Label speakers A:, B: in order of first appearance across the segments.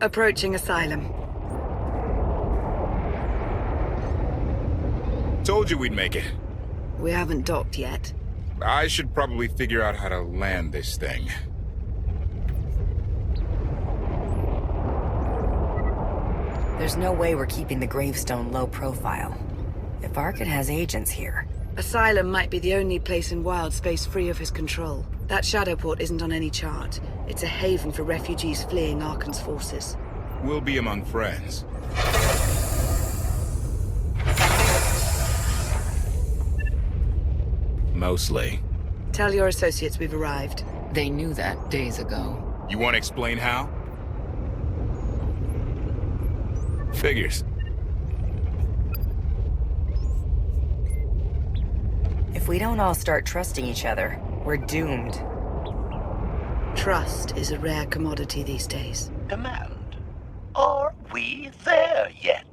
A: Approaching Asylum.
B: Told you we'd make it.
A: We haven't docked yet.
B: I should probably figure out how to land this thing.
C: There's no way we're keeping the gravestone low profile. If Arkad has agents here...
A: Asylum might be the only place in wild space free of his control. That Shadowport isn't on any chart. It's a haven for refugees fleeing Arkan's forces.
B: We'll be among friends. Mostly.
A: Tell your associates we've arrived.
D: They knew that days ago.
B: You want to explain how? Figures.
C: If we don't all start trusting each other, we're doomed.
A: Trust is a rare commodity these days.
E: Command. Are we there yet?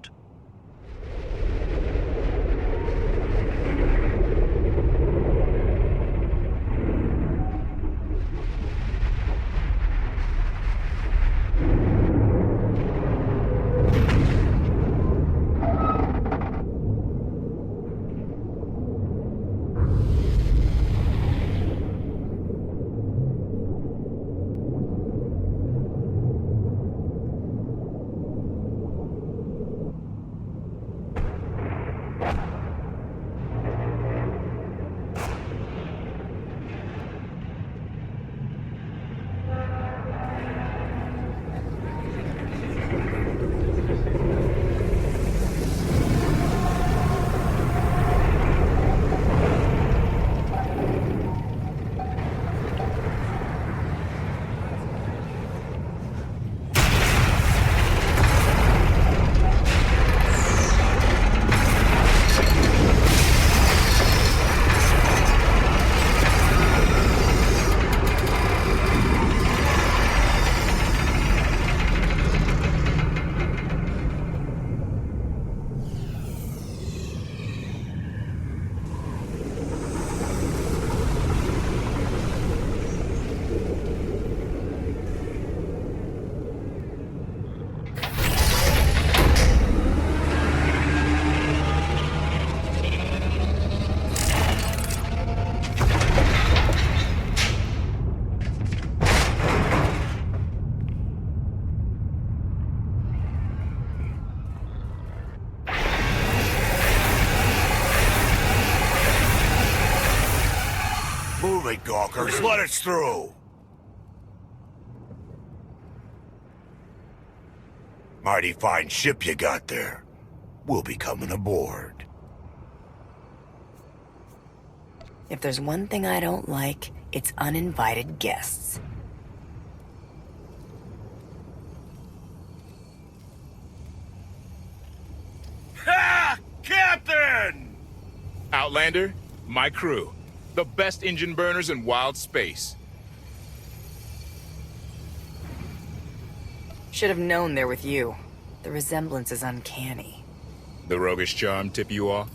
E: Gawkers, let us through! Mighty fine ship you got there. We'll be coming aboard.
C: If there's one thing I don't like, it's uninvited guests.
E: Ha! Captain!
B: Outlander, my crew. The best engine burners in wild space.
C: Should have known they're with you. The resemblance is uncanny.
B: The roguish charm tip you off?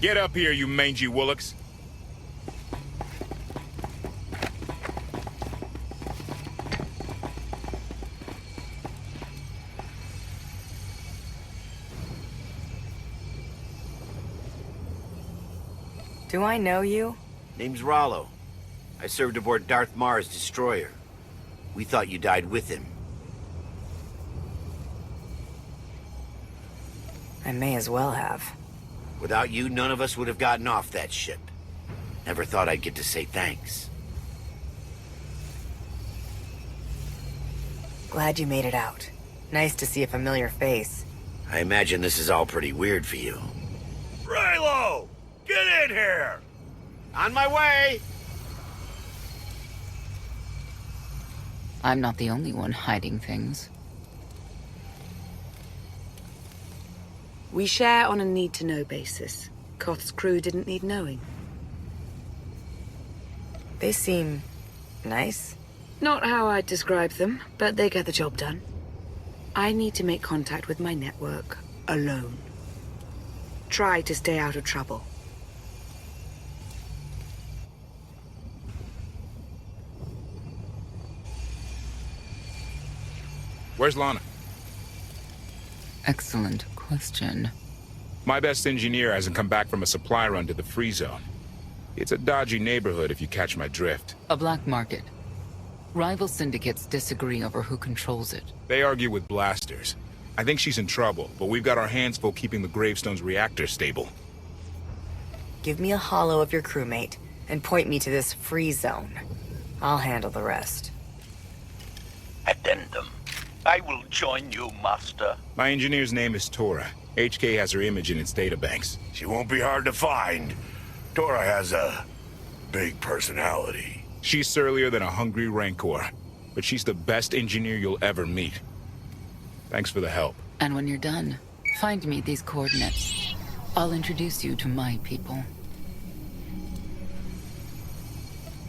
B: Get up here, you mangy woolocks.
C: Do I know you?
F: Name's Rollo. I served aboard Darth Marr's destroyer. We thought you died with him.
C: I may as well have.
F: Without you, none of us would have gotten off that ship. Never thought I'd get to say thanks.
C: Glad you made it out. Nice to see a familiar face.
F: I imagine this is all pretty weird for you.
E: Raylo! Get in here!
F: On my way!
D: I'm not the only one hiding things.
A: We share on a need-to-know basis. Koth's crew didn't need knowing.
C: They seem... nice?
A: Not how I'd describe them, but they get the job done. I need to make contact with my network, alone. Try to stay out of trouble.
B: Where's Lana?
D: Excellent question.
B: My best engineer hasn't come back from a supply run to the free zone. It's a dodgy neighborhood if you catch my drift.
D: A black market. Rival syndicates disagree over who controls it.
B: They argue with blasters. I think she's in trouble, but we've got our hands full keeping the Gravestone's reactor stable.
C: Give me a holo of your crewmate, and point me to this free zone. I'll handle the rest.
G: Addendum. I will join you, Master.
B: My engineer's name is Tora. HK has her image in its databanks.
E: She won't be hard to find. Tora has a big personality.
B: She's surlier than a hungry rancor, but she's the best engineer you'll ever meet. Thanks for the help.
D: And when you're done, find me these coordinates. I'll introduce you to my people.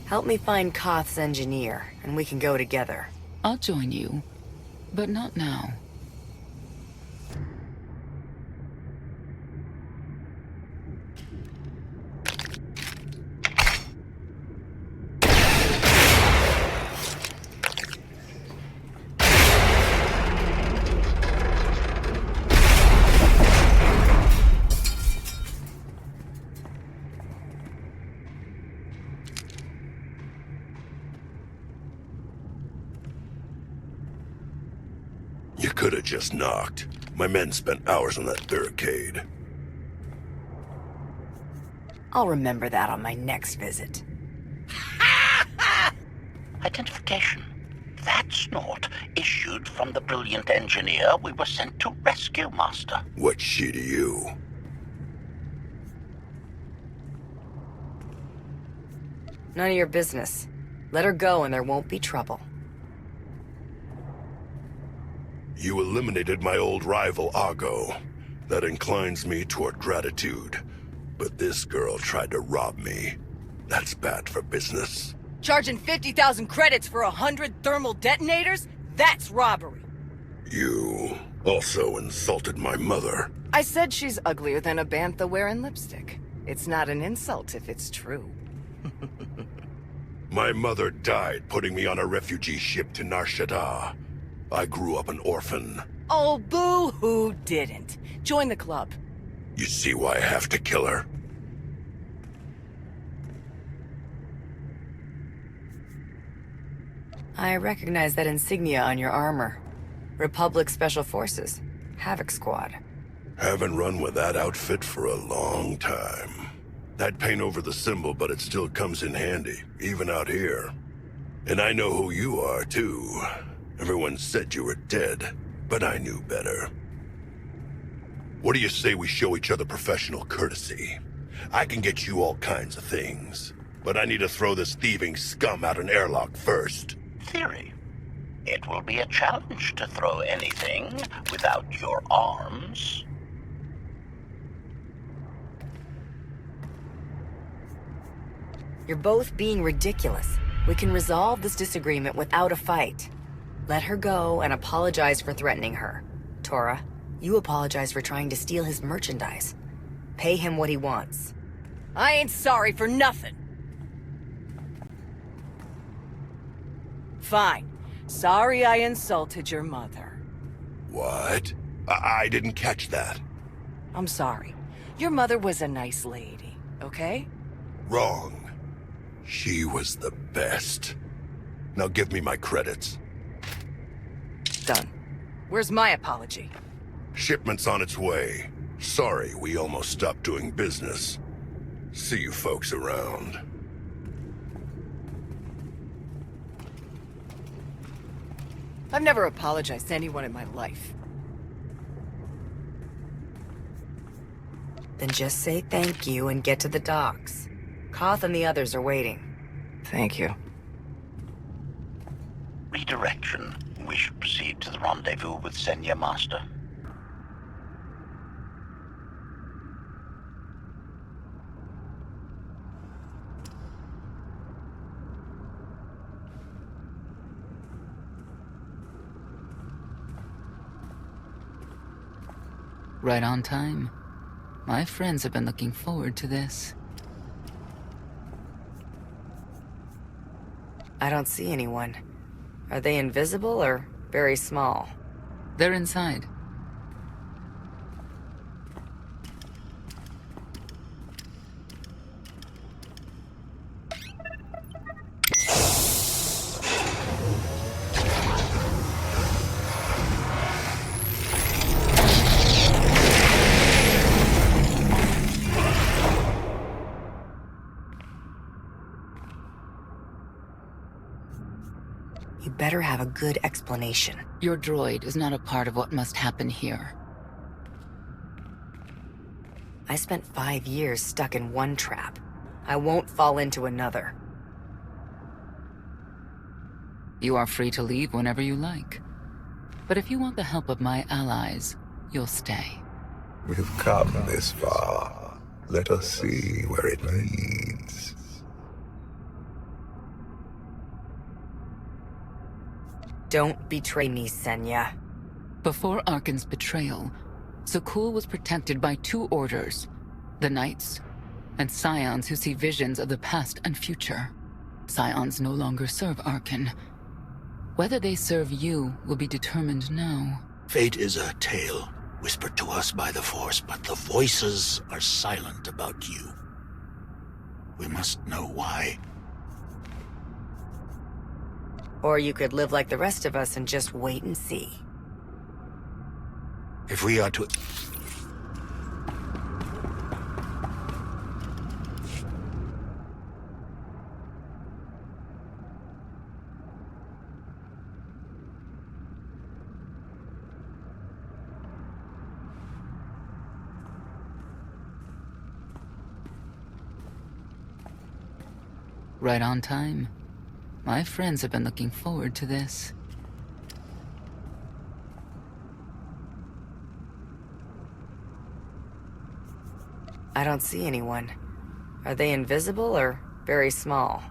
C: Help me find Koth's engineer, and we can go together.
D: I'll join you, but not now.
E: You could have just knocked. My men spent hours on that barricade.
C: I'll remember that on my next visit.
G: Identification. That snort issued from the brilliant engineer we were sent to rescue, Master.
E: What's she to you?
C: None of your business. Let her go and there won't be trouble.
E: You eliminated my old rival, Argo. That inclines me toward gratitude. But this girl tried to rob me. That's bad for business.
C: Charging 50,000 credits for 100 thermal detonators? That's robbery.
E: You also insulted my mother.
C: I said she's uglier than a bantha wearing lipstick. It's not an insult if it's true.
E: My mother died putting me on a refugee ship to Nar Shaddaa. I grew up an orphan.
C: Oh, boo-hoo didn't. Join the club.
E: You see why I have to kill her?
C: I recognize that insignia on your armor. Republic Special Forces. Havoc Squad.
E: Haven't run with that outfit for a long time. I'd paint over the symbol, but it still comes in handy, even out here. And I know who you are, too. Everyone said you were dead, but I knew better. What do you say we show each other professional courtesy? I can get you all kinds of things, but I need to throw this thieving scum out an airlock first.
G: Theory. It will be a challenge to throw anything without your arms.
C: You're both being ridiculous. We can resolve this disagreement without a fight. Let her go and apologize for threatening her. Tora, you apologize for trying to steal his merchandise. Pay him what he wants. I ain't sorry for nothing. Fine. Sorry I insulted your mother.
E: What? I didn't catch that.
C: I'm sorry. Your mother was a nice lady, okay?
E: Wrong. She was the best. Now give me my credits.
C: Done. Where's my apology?
E: Shipment's on its way. Sorry we almost stopped doing business. See you folks around.
C: I've never apologized to anyone in my life. Then just say thank you and get to the docks. Koth and the others are waiting. Thank you.
G: Redirection. We should proceed to the rendezvous with Senya, Master.
D: Right on time. My friends have been looking forward to this.
C: I don't see anyone. Are they invisible or very small?
D: They're inside.
C: You better have a good explanation.
D: Your droid is not a part of what must happen here.
C: I spent 5 years stuck in one trap. I won't fall into another.
D: You are free to leave whenever you like. But if you want the help of my allies, you'll stay.
H: We've come this far. Let us see where it leads.
C: Don't betray me, Senya.
D: Before Arkan's betrayal, Zakul was protected by 2 orders: the Knights, and Scions who see visions of the past and future. Scions no longer serve Arkan. Whether they serve you will be determined now.
G: Fate is a tale whispered to us by the Force, but the voices are silent about you. We must know why.
C: Or you could live like the rest of us and just wait and see.
G: If we are to...
D: Right on time. My friends have been looking forward to this.
C: I don't see anyone. Are they invisible or very small?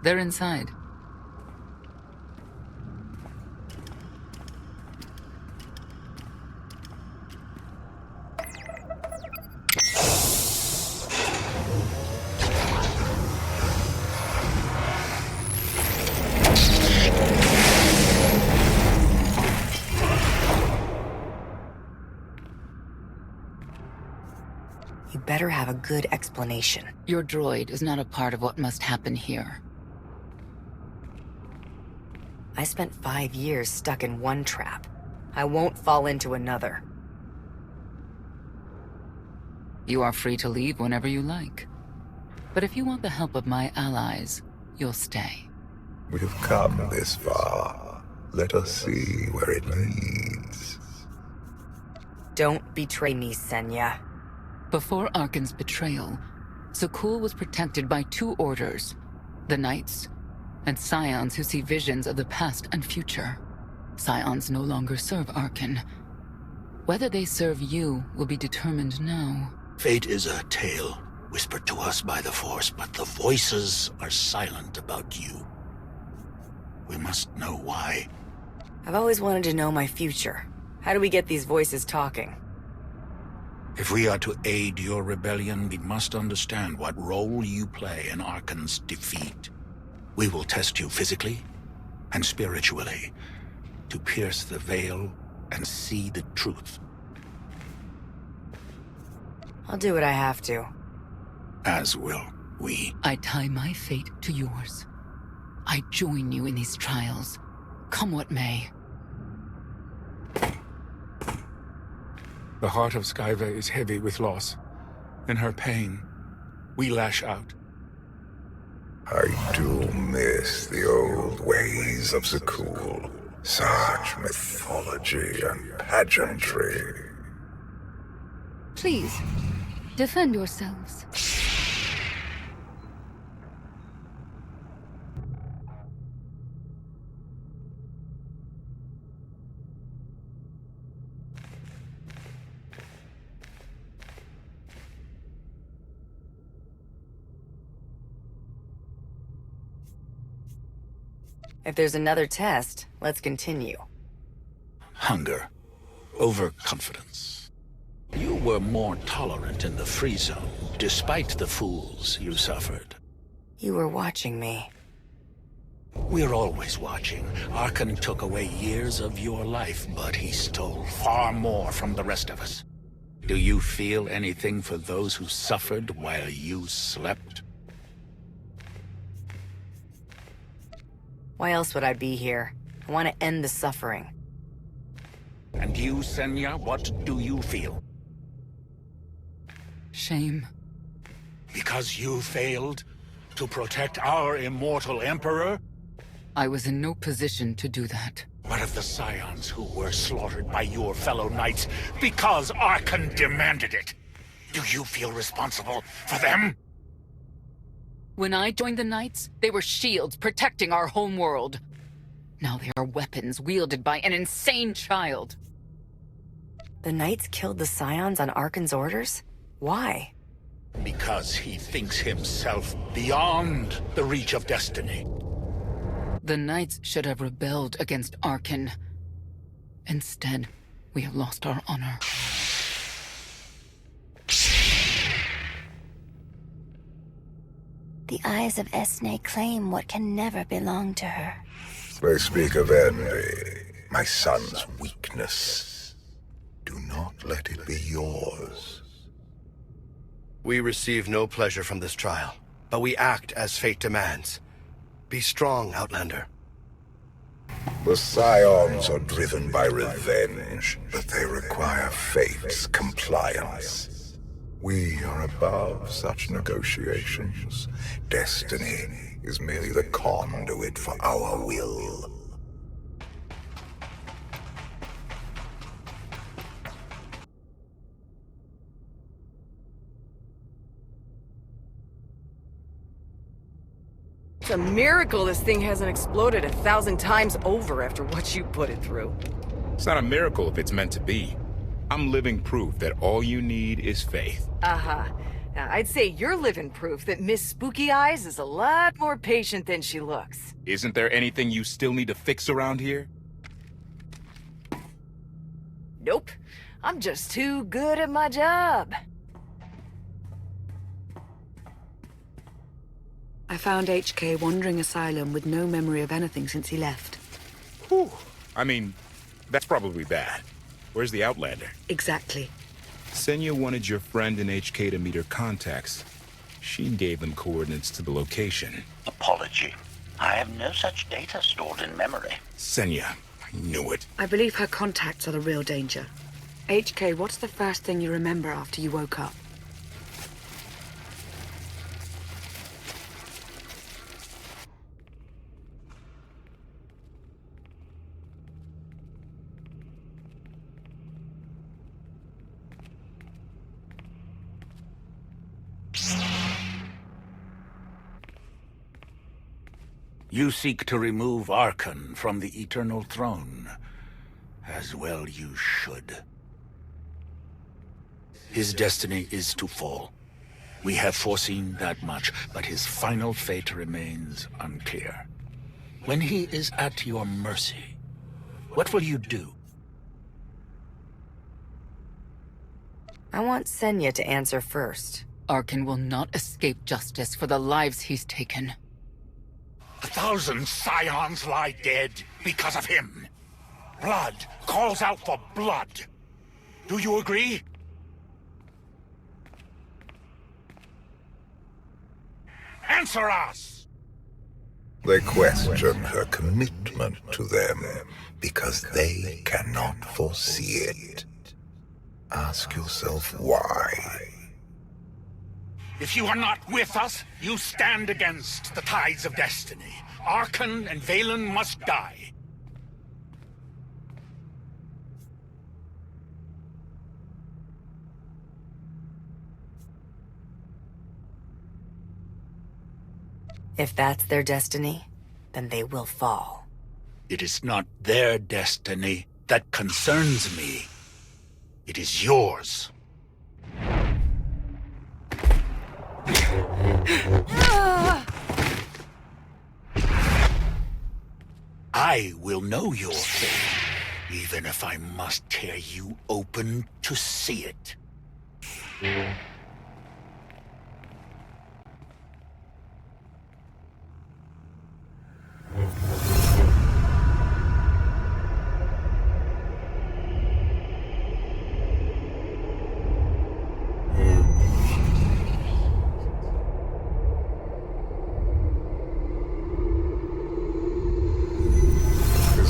D: They're inside.
C: You better have a good explanation.
D: Your droid is not a part of what must happen here.
C: I spent 5 years stuck in one trap. I won't fall into another.
D: You are free to leave whenever you like. But if you want the help of my allies, you'll stay.
H: We've come this far. Let us see where it leads.
C: Don't betray me, Senya.
D: Before Arkan's betrayal, Zakul was protected by 2 orders: the Knights, and Scions who see visions of the past and future. Scions no longer serve Arkan. Whether they serve you will be determined now.
G: Fate is a tale whispered to us by the Force, but the voices are silent about you. We must know why.
C: I've always wanted to know my future. How do we get these voices talking?
G: If we are to aid your rebellion, we must understand what role you play in Arkan's defeat. We will test you physically and spiritually to pierce the veil and see the truth.
C: I'll do what I have to.
G: As will we.
D: I tie my fate to yours. I join you in these trials, come what may.
I: The heart of Skyva is heavy with loss. In her pain, we lash out.
H: I do miss the old ways of Zakul. Such mythology and pageantry.
J: Please, defend yourselves.
C: If there's another test, let's continue.
G: Hunger. Overconfidence. You were more tolerant in the free zone, despite the fools you suffered.
C: You were watching me.
G: We're always watching. Arkan took away years of your life, but he stole far more from the rest of us. Do you feel anything for those who suffered while you slept?
C: Why else would I be here? I want to end the suffering.
G: And you, Senya, what do you feel?
D: Shame.
G: Because you failed to protect our immortal Emperor?
D: I was in no position to do that.
G: What of the Scions who were slaughtered by your fellow knights because Arkan demanded it? Do you feel responsible for them?
D: When I joined the Knights, they were shields protecting our homeworld. Now they are weapons wielded by an insane child.
C: The Knights killed the Scions on Arkan's orders? Why?
G: Because he thinks himself beyond the reach of destiny.
D: The Knights should have rebelled against Arkan. Instead, we have lost our honor.
J: The eyes of Esne claim what can never belong to her.
H: They speak of envy, my son's weakness. Do not let it be yours.
K: We receive no pleasure from this trial, but we act as fate demands. Be strong, Outlander.
H: The Scions are driven by revenge, but they require fate's compliance. We are above such negotiations. Destiny is merely the conduit for our will.
L: It's a miracle this thing hasn't exploded 1,000 times over after what you put it through.
B: It's not a miracle if it's meant to be. I'm living proof that all you need is faith.
L: Uh-huh. Now, I'd say you're living proof that Miss Spooky Eyes is a lot more patient than she looks.
B: Isn't there anything you still need to fix around here?
L: Nope. I'm just too good at my job.
A: I found HK wandering asylum with no memory of anything since he left.
B: Whew. I mean, that's probably bad. Where's the Outlander?
A: Exactly.
B: Senya wanted your friend in HK to meet her contacts. She gave them coordinates to the location.
M: Apology. I have no such data stored in memory.
B: Senya, I knew it.
A: I believe her contacts are the real danger. HK, what's the first thing you remember after you woke up?
G: You seek to remove Arkan from the Eternal Throne. As well you should. His destiny is to fall. We have foreseen that much, but his final fate remains unclear. When he is at your mercy, what will you do?
C: I want Senya to answer first.
D: Arkan will not escape justice for the lives he's taken.
G: 1,000 Scions lie dead because of him. Blood calls out for blood. Do you agree? Answer us!
H: They question her commitment to them because they cannot foresee it. Ask yourself why.
G: If you are not with us, you stand against the tides of destiny. Arkan and Valen must die.
C: If that's their destiny, then they will fall.
G: It is not their destiny that concerns me. It is yours. I will know your fate, even if I must tear you open to see it.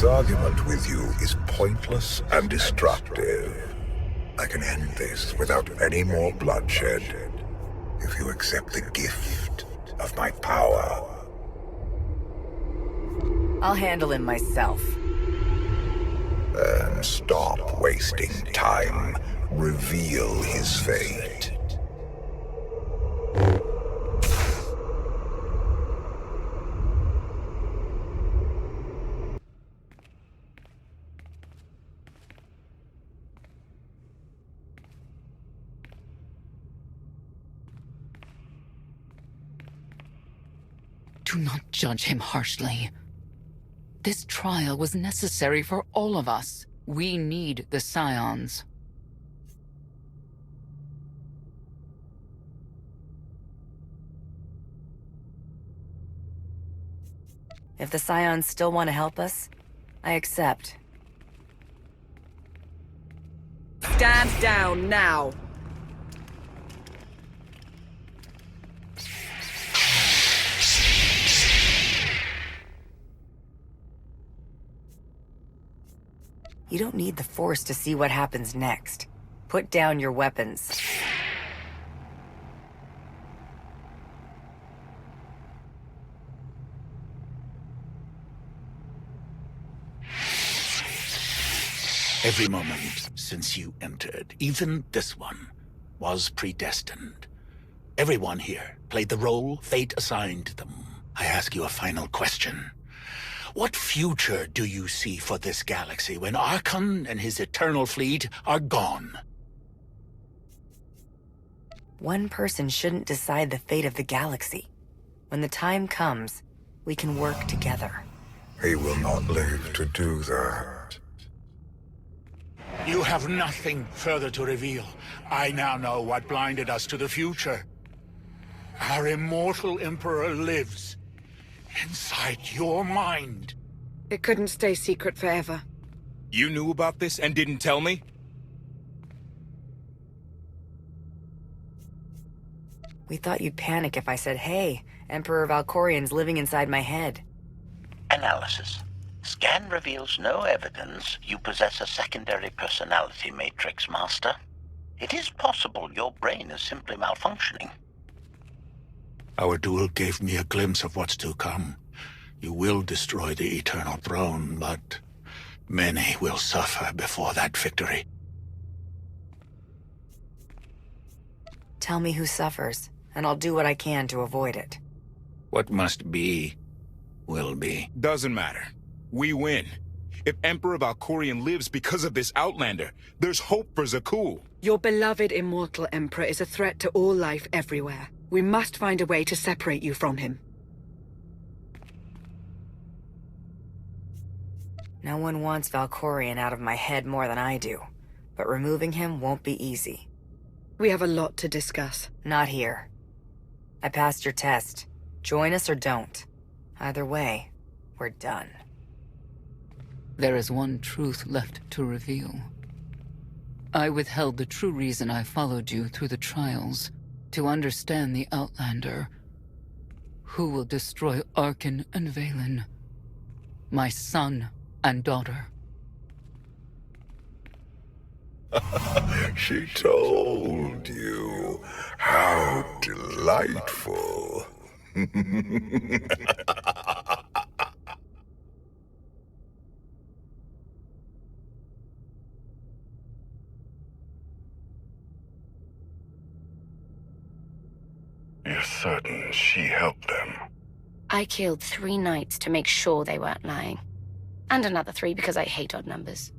H: This argument with you is pointless and destructive. I can end this without any more bloodshed if you accept the gift of my power.
C: I'll handle him myself.
H: Then stop wasting time. Reveal his fate.
D: Do not judge him harshly. This trial was necessary for all of us. We need the Scions.
C: If the Scions still want to help us, I accept.
A: Stand down now.
C: You don't need the Force to see what happens next. Put down your weapons.
G: Every moment since you entered, even this one, was predestined. Everyone here played the role fate assigned them. I ask you a final question. What future do you see for this galaxy when Arkhan and his eternal fleet are gone?
C: One person shouldn't decide the fate of the galaxy. When the time comes, we can work together.
H: He will not live to do that.
G: You have nothing further to reveal. I now know what blinded us to the future. Our immortal Emperor lives inside your mind.
A: It couldn't stay secret forever.
B: You knew about this and didn't tell me?
C: We thought you'd panic if I said, hey, Emperor Valkorian's living inside my head.
M: Analysis. Scan reveals no evidence you possess a secondary personality matrix, Master. It is possible your brain is simply malfunctioning.
G: Our duel gave me a glimpse of what's to come. You will destroy the Eternal Throne, but many will suffer before that victory.
C: Tell me who suffers, and I'll do what I can to avoid it.
G: What must be, will be.
B: Doesn't matter. We win. If Emperor Valkorian lives because of this Outlander, there's hope for Zakuul.
A: Your beloved immortal Emperor is a threat to all life everywhere. We must find a way to separate you from him.
C: No one wants Valkorian out of my head more than I do, but removing him won't be easy.
A: We have a lot to discuss.
C: Not here. I passed your test. Join us or don't. Either way, we're done.
D: There is one truth left to reveal. I withheld the true reason I followed you through the trials, to understand the Outlander, who will destroy Arkhan and Vaylin, my son and daughter.
H: She told you. How delightful.
E: You're certain she helped them?
J: I killed 3 knights to make sure they weren't lying. And another 3 because I hate odd numbers.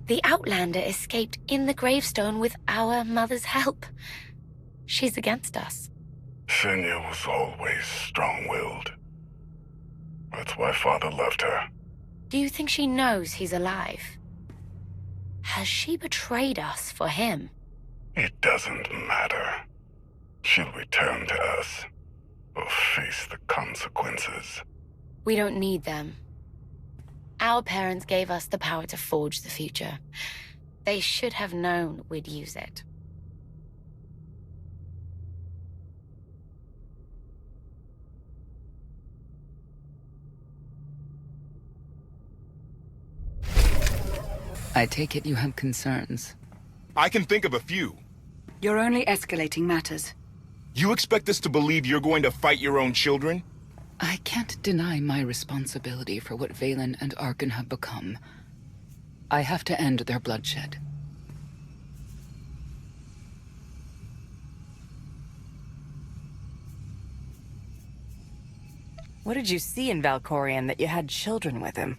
J: The Outlander escaped in the gravestone with our mother's help. She's against us.
E: Senya was always strong-willed. That's why Father left her.
J: Do you think she knows he's alive? Has she betrayed us for him?
E: It doesn't matter. She'll return to us, or face the consequences.
J: We don't need them. Our parents gave us the power to forge the future. They should have known we'd use it.
D: I take it you have concerns.
B: I can think of a few.
A: You're only escalating matters.
B: You expect us to believe you're going to fight your own children?
D: I can't deny my responsibility for what Vaylin and Arcann have become. I have to end their bloodshed.
C: What did you see in Valkorion that you had children with him?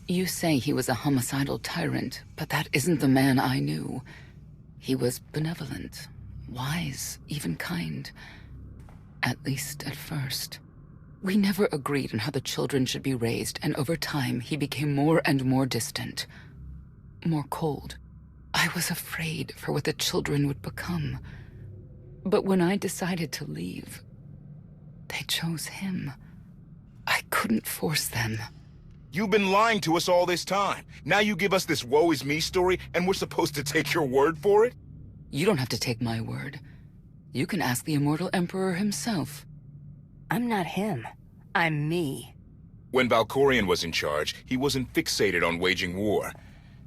D: You say he was a homicidal tyrant, but that isn't the man I knew. He was benevolent, wise, even kind. At least at first. We never agreed on how the children should be raised, and over time he became more and more distant. More cold. I was afraid for what the children would become. But when I decided to leave, they chose him. I couldn't force them.
B: You've been lying to us all this time. Now you give us this woe is me story, and we're supposed to take your word for it?
D: You don't have to take my word. You can ask the Immortal Emperor himself.
C: I'm not him. I'm me.
B: When Valkorion was in charge, he wasn't fixated on waging war.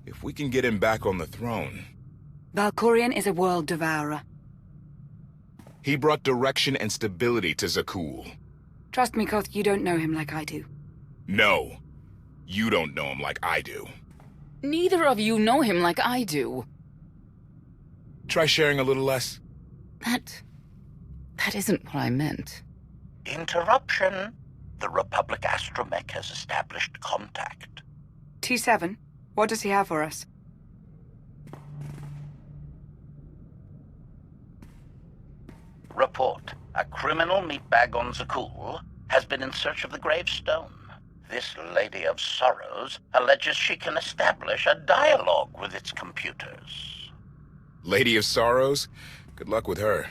B: If we can get him back on the throne...
A: Valkorion is a world devourer.
B: He brought direction and stability to Zakuul.
A: Trust me, Koth, you don't know him like I do.
B: No. You don't know him like I do.
D: Neither of you know him like I do.
B: Try sharing a little less.
D: That isn't what I meant.
M: Interruption. The Republic astromech has established contact.
A: T7, what does he have for us?
M: Report. A criminal meatbag on Zakuul has been in search of the gravestone. This Lady of Sorrows alleges she can establish a dialogue with its computers.
B: Lady of Sorrows? Good luck with her.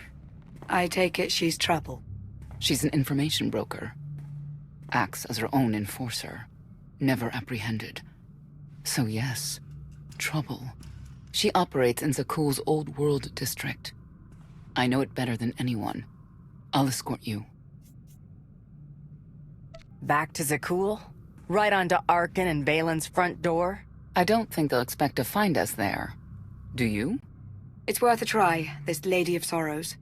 A: I take it she's trouble.
D: She's an information broker. Acts as her own enforcer. Never apprehended. So yes, trouble. She operates in Zakuul's Old World district. I know it better than anyone. I'll escort you.
C: Back to Zakuul? Right onto Arcann and Vaylin's front door?
D: I don't think they'll expect to find us there. Do you?
A: It's worth a try, this Lady of Sorrows.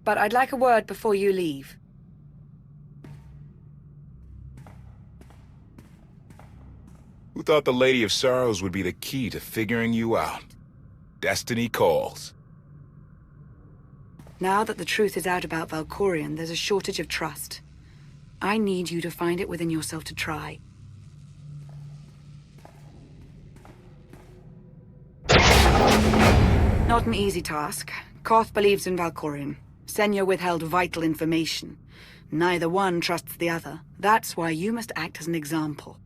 A: But I'd like a word before you leave.
B: Who thought the Lady of Sorrows would be the key to figuring you out? Destiny calls.
A: Now that the truth is out about Valkorion, there's a shortage of trust. I need you to find it within yourself to try. Not an easy task. Koth believes in Valkorion. Senya withheld vital information. Neither one trusts the other. That's why you must act as an example.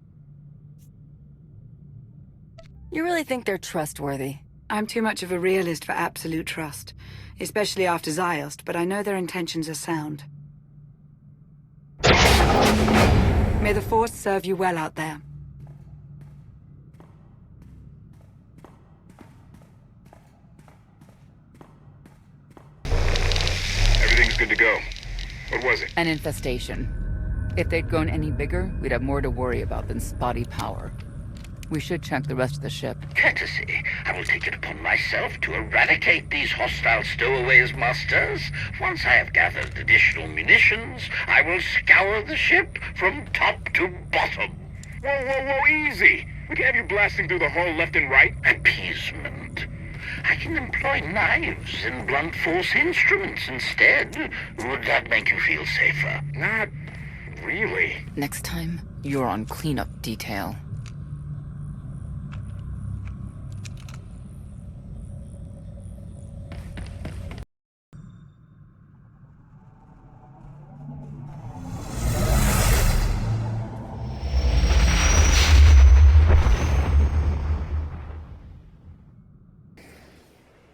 C: You really think they're trustworthy?
A: I'm too much of a realist for absolute trust, especially after Ziost, but I know their intentions are sound. May the Force serve you well out there.
B: Everything's good to go. What was it?
D: An infestation. If they'd grown any bigger, we'd have more to worry about than spotty power. We should check the rest of the ship.
N: Courtesy. I will take it upon myself to eradicate these hostile stowaways, masters. Once I have gathered additional munitions, I will scour the ship from top to bottom.
B: Whoa, easy! We can have you blasting through the hull left and right.
N: Appeasement. I can employ knives and blunt force instruments instead. Would that make you feel safer?
B: Not really.
D: Next time, you're on cleanup detail.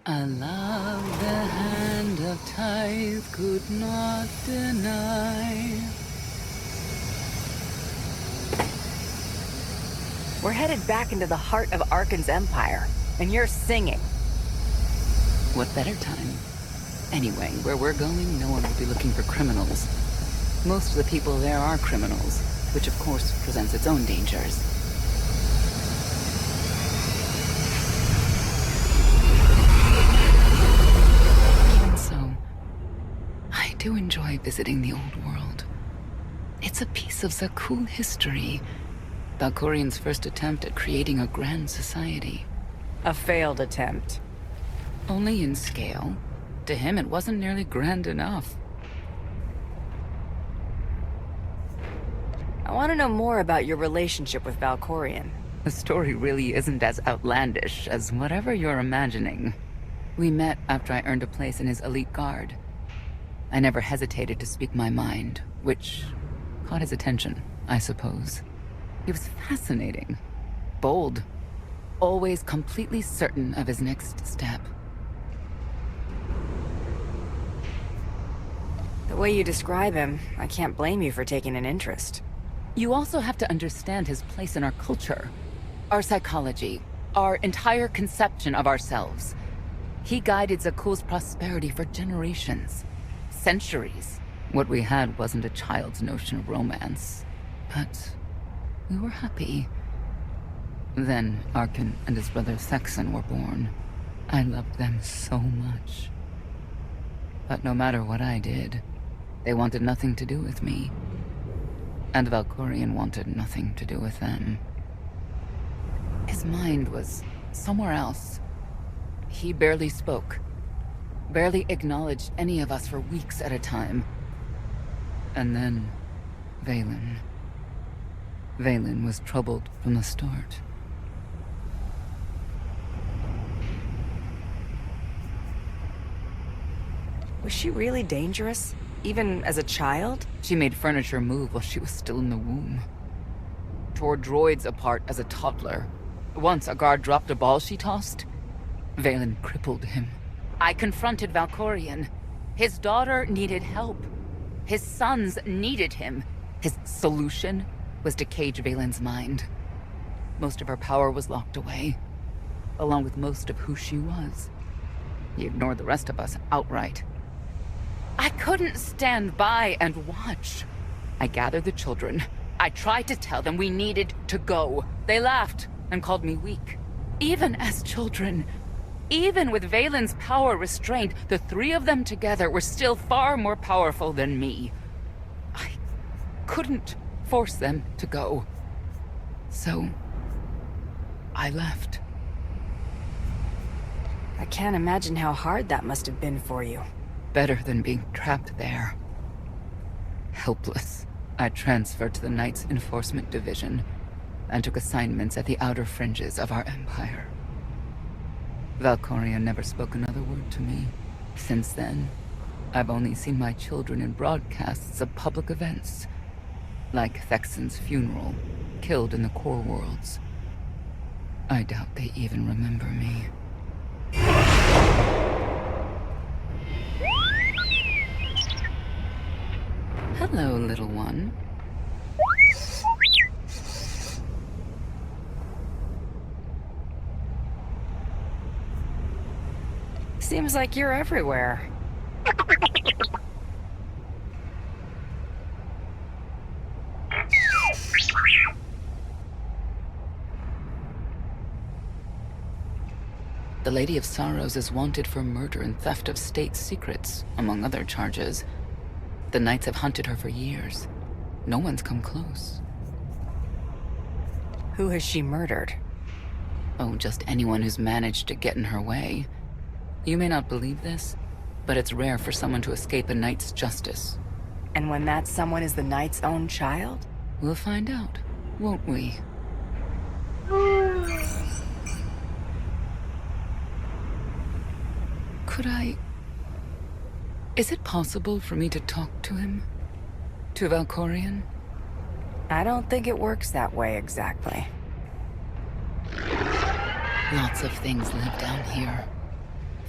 D: I love the hand of Tithe could not deny.
C: We're headed back into the heart of Arcann's empire, and you're singing.
D: What better time? Anyway, where we're going, no one will be looking for criminals. Most of the people there are criminals, which of course presents its own dangers. do enjoy visiting the old world. It's a piece of Zakuul history. Valkorian's first attempt at creating a grand society.
C: A failed attempt.
D: Only in scale. To him, it wasn't nearly grand enough.
C: I want to know more about your relationship with Valkorian.
D: The story really isn't as outlandish as whatever you're imagining. We met after I earned a place in his elite guard. I never hesitated to speak my mind, which caught his attention, I suppose. He was fascinating, bold, always completely certain of his next step.
C: The way you describe him, I can't blame you for taking an interest.
D: You also have to understand his place in our culture, our psychology, our entire conception of ourselves. He guided Zakuul's prosperity for generations, centuries. What we had wasn't a child's notion of romance, but we were happy. Then Arkan and his brother Thexan were born. I loved them so much. But no matter what I did, they wanted nothing to do with me. And Valkorian wanted nothing to do with them. His mind was somewhere else. He barely spoke, barely acknowledged any of us for weeks at a time. And then, Vaylin. Vaylin was troubled from the start.
C: Was she really dangerous? Even as a child?
D: She made furniture move while she was still in the womb. Tore droids apart as a toddler. Once a guard dropped a ball she tossed. Vaylin crippled him. I confronted Valkorian. His daughter needed help. His sons needed him. His solution was to cage Vaylin's mind. Most of her power was locked away, along with most of who she was. He ignored the rest of us outright. I couldn't stand by and watch. I gathered the children. I tried to tell them we needed to go. They laughed and called me weak. Even as children, even with Vaylin's power restrained, the three of them together were still far more powerful than me. I couldn't force them to go. So, I left.
C: I can't imagine how hard that must have been for you.
D: Better than being trapped there. Helpless, I transferred to the Knights Enforcement Division and took assignments at the outer fringes of our empire. Valkorian never spoke another word to me. Since then, I've only seen my children in broadcasts of public events, like Thexan's funeral, killed in the core worlds. I doubt they even remember me. Hello, little one.
C: Seems like you're everywhere.
D: The Lady of Sorrows is wanted for murder and theft of state secrets, among other charges. The Knights have hunted her for years. No one's come close.
C: Who has she murdered?
D: Oh, just anyone who's managed to get in her way. You may not believe this, but it's rare for someone to escape a Knight's justice.
C: And when that someone is the Knight's own child?
D: We'll find out, won't we? Could I... Is it possible for me to talk to him? To Valkorian?
C: I don't think it works that way exactly.
D: Lots of things live down here.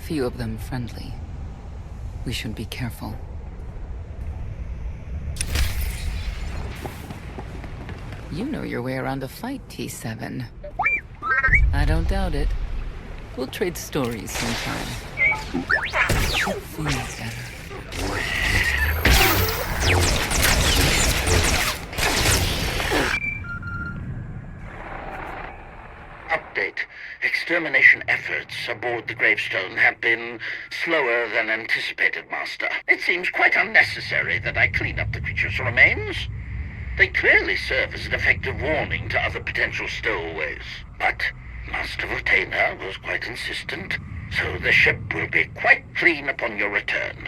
D: Few of them friendly. We should be careful. You know your way around a fight, T7. I don't doubt it. We'll trade stories sometime. It feels better.
N: Update. extermination efforts aboard the Gravestone have been slower than anticipated, Master. It seems quite unnecessary that I clean up the creature's remains. They clearly serve as an effective warning to other potential stowaways. But Master Votena was quite insistent, so the ship will be quite clean upon your return.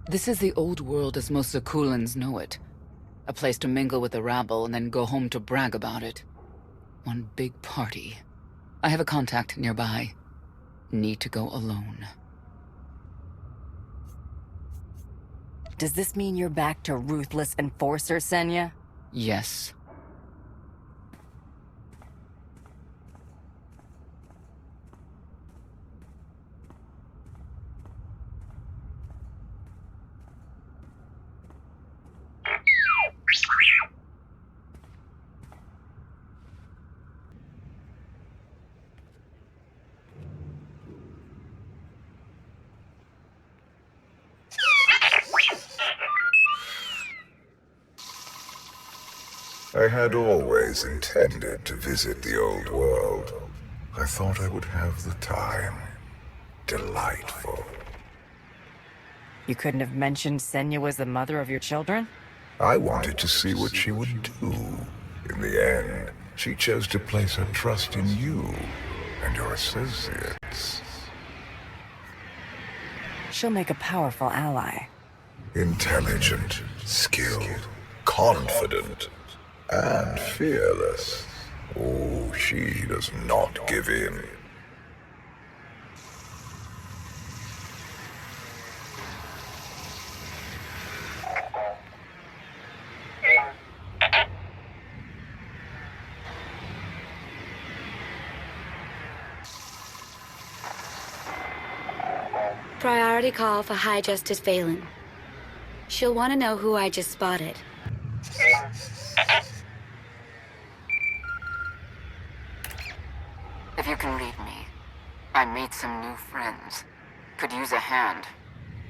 D: This is the old world as most Zakulans know it. A place to mingle with the rabble and then go home to brag about it. One big party. I have a contact nearby. Need to go alone.
C: Does this mean you're back to ruthless enforcer, Senya?
D: Yes.
H: I had always intended to visit the old world. I thought I would have the time. Delightful.
C: You couldn't have mentioned Senya was the mother of your children?
H: I wanted to see what she would do. In the end, she chose to place her trust in you and your associates.
C: She'll make a powerful ally.
H: Intelligent, skilled, confident, and fearless. Oh, she does not give in.
J: Priority call for High Justice Valen. She'll want to know who I just spotted.
D: If you can read me, I made some new friends. Could use a hand.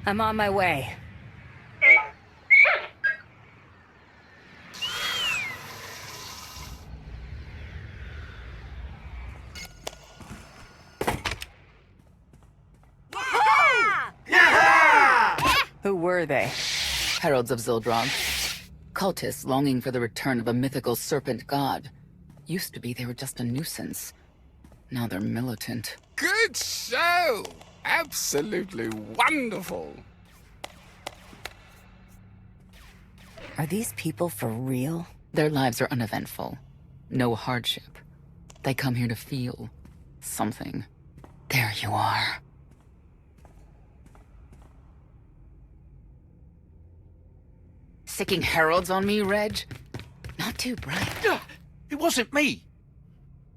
C: I'm on my way. Who were they?
D: Heralds of Zildrog. Cultists longing for the return of a mythical serpent god. Used to be they were just a nuisance. Now they're militant.
I: Good show! Absolutely wonderful.
C: Are these people for real?
D: Their lives are uneventful. No hardship. They come here to feel something. There you are. Sicking heralds on me, Reg? Not too bright.
G: It wasn't me.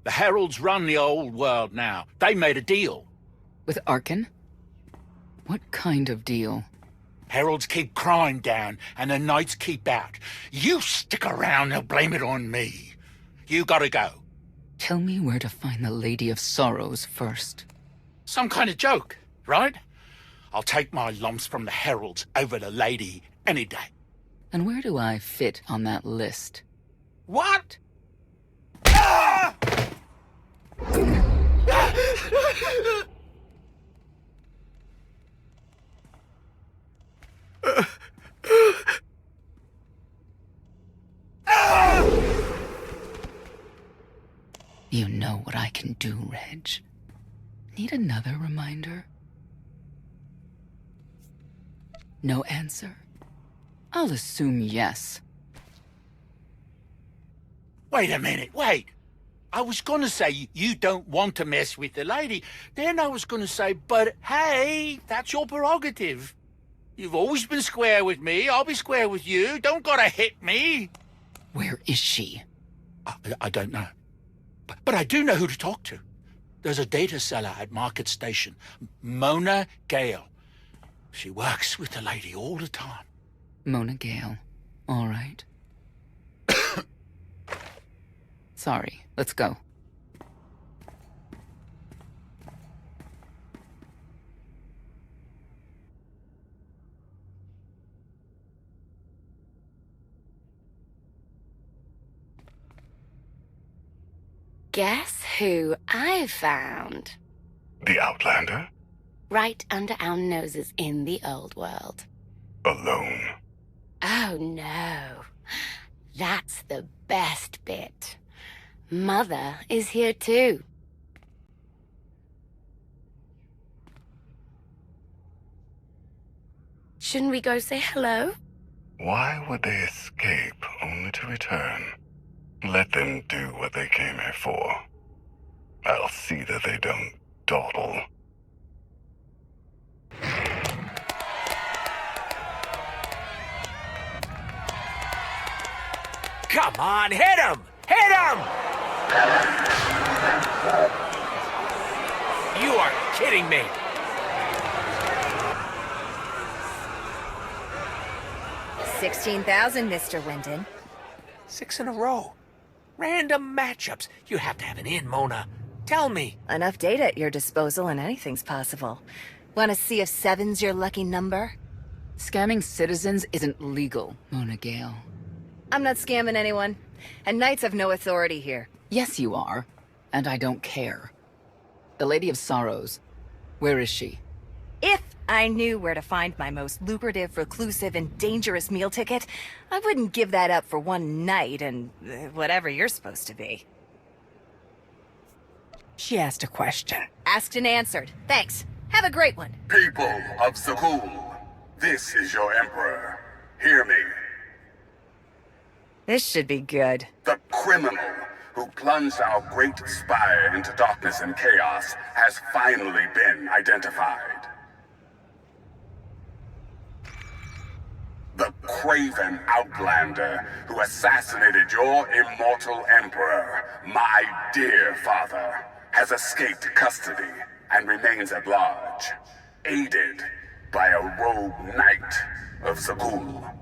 G: The heralds run the old world now. They made a deal.
D: With Arcann? What kind of deal?
G: Heralds keep crime down, and the knights keep out. You stick around, they'll blame it on me. You gotta go.
D: Tell me where to find the Lady of Sorrows first.
G: Some kind of joke, right? I'll take my lumps from the heralds over the lady any day.
D: And where do I fit on that list?
G: What?
D: You know what I can do, Reg. Need another reminder? No answer? I'll assume yes.
G: Wait a minute, wait. I was gonna say you don't want to mess with the lady. Then I was gonna say, but hey, that's your prerogative. You've always been square with me. I'll be square with you. Don't gotta hit me.
D: Where is she?
G: I don't know. But I do know who to talk to. There's a data seller at Market Station, Mona Gale. She works with the lady all the time.
D: Mona Gale. All right. Sorry, let's go.
J: Guess who I found?
H: The Outlander?
J: Right under our noses in the old world.
H: Alone.
J: Oh no. That's the best bit. Mother is here too. Shouldn't we go say hello?
H: Why would they escape only to return? Let them do what they came here for. I'll see that they don't dawdle.
F: Come on, hit him! Hit him! You are kidding me!
L: $16,000, Mr. Wyndon.
F: 6 in a row. Random matchups. You have to have an in, Mona. Tell me.
L: Enough data at your disposal and anything's possible. Want to see if 7's your lucky number?
D: Scamming citizens isn't legal, Mona Gale.
L: I'm not scamming anyone. And Knights have no authority here.
D: Yes, you are. And I don't care. The Lady of Sorrows. Where is she?
L: If I knew where to find my most lucrative, reclusive, and dangerous meal ticket, I wouldn't give that up for one night and whatever you're supposed to be.
F: She asked a question.
L: Asked and answered. Thanks. Have a great one.
O: People of Zakul, this is your Emperor. Hear me.
L: This should be good.
O: The criminal who plunged our great spire into darkness and chaos has finally been identified. The craven Outlander who assassinated your immortal Emperor, my dear father, has escaped custody and remains at large, aided by a rogue knight of Zakul.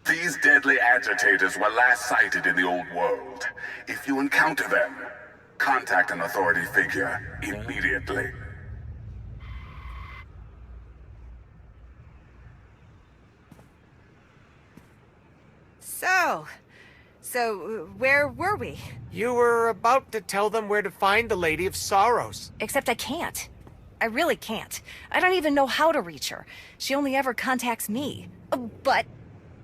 O: These deadly agitators were last sighted in the old world. If you encounter them, contact an authority figure immediately.
L: So where were we?
F: You were about to tell them where to find the Lady of Sorrows.
L: Except I can't. I really can't. I don't even know how to reach her. She only ever contacts me. But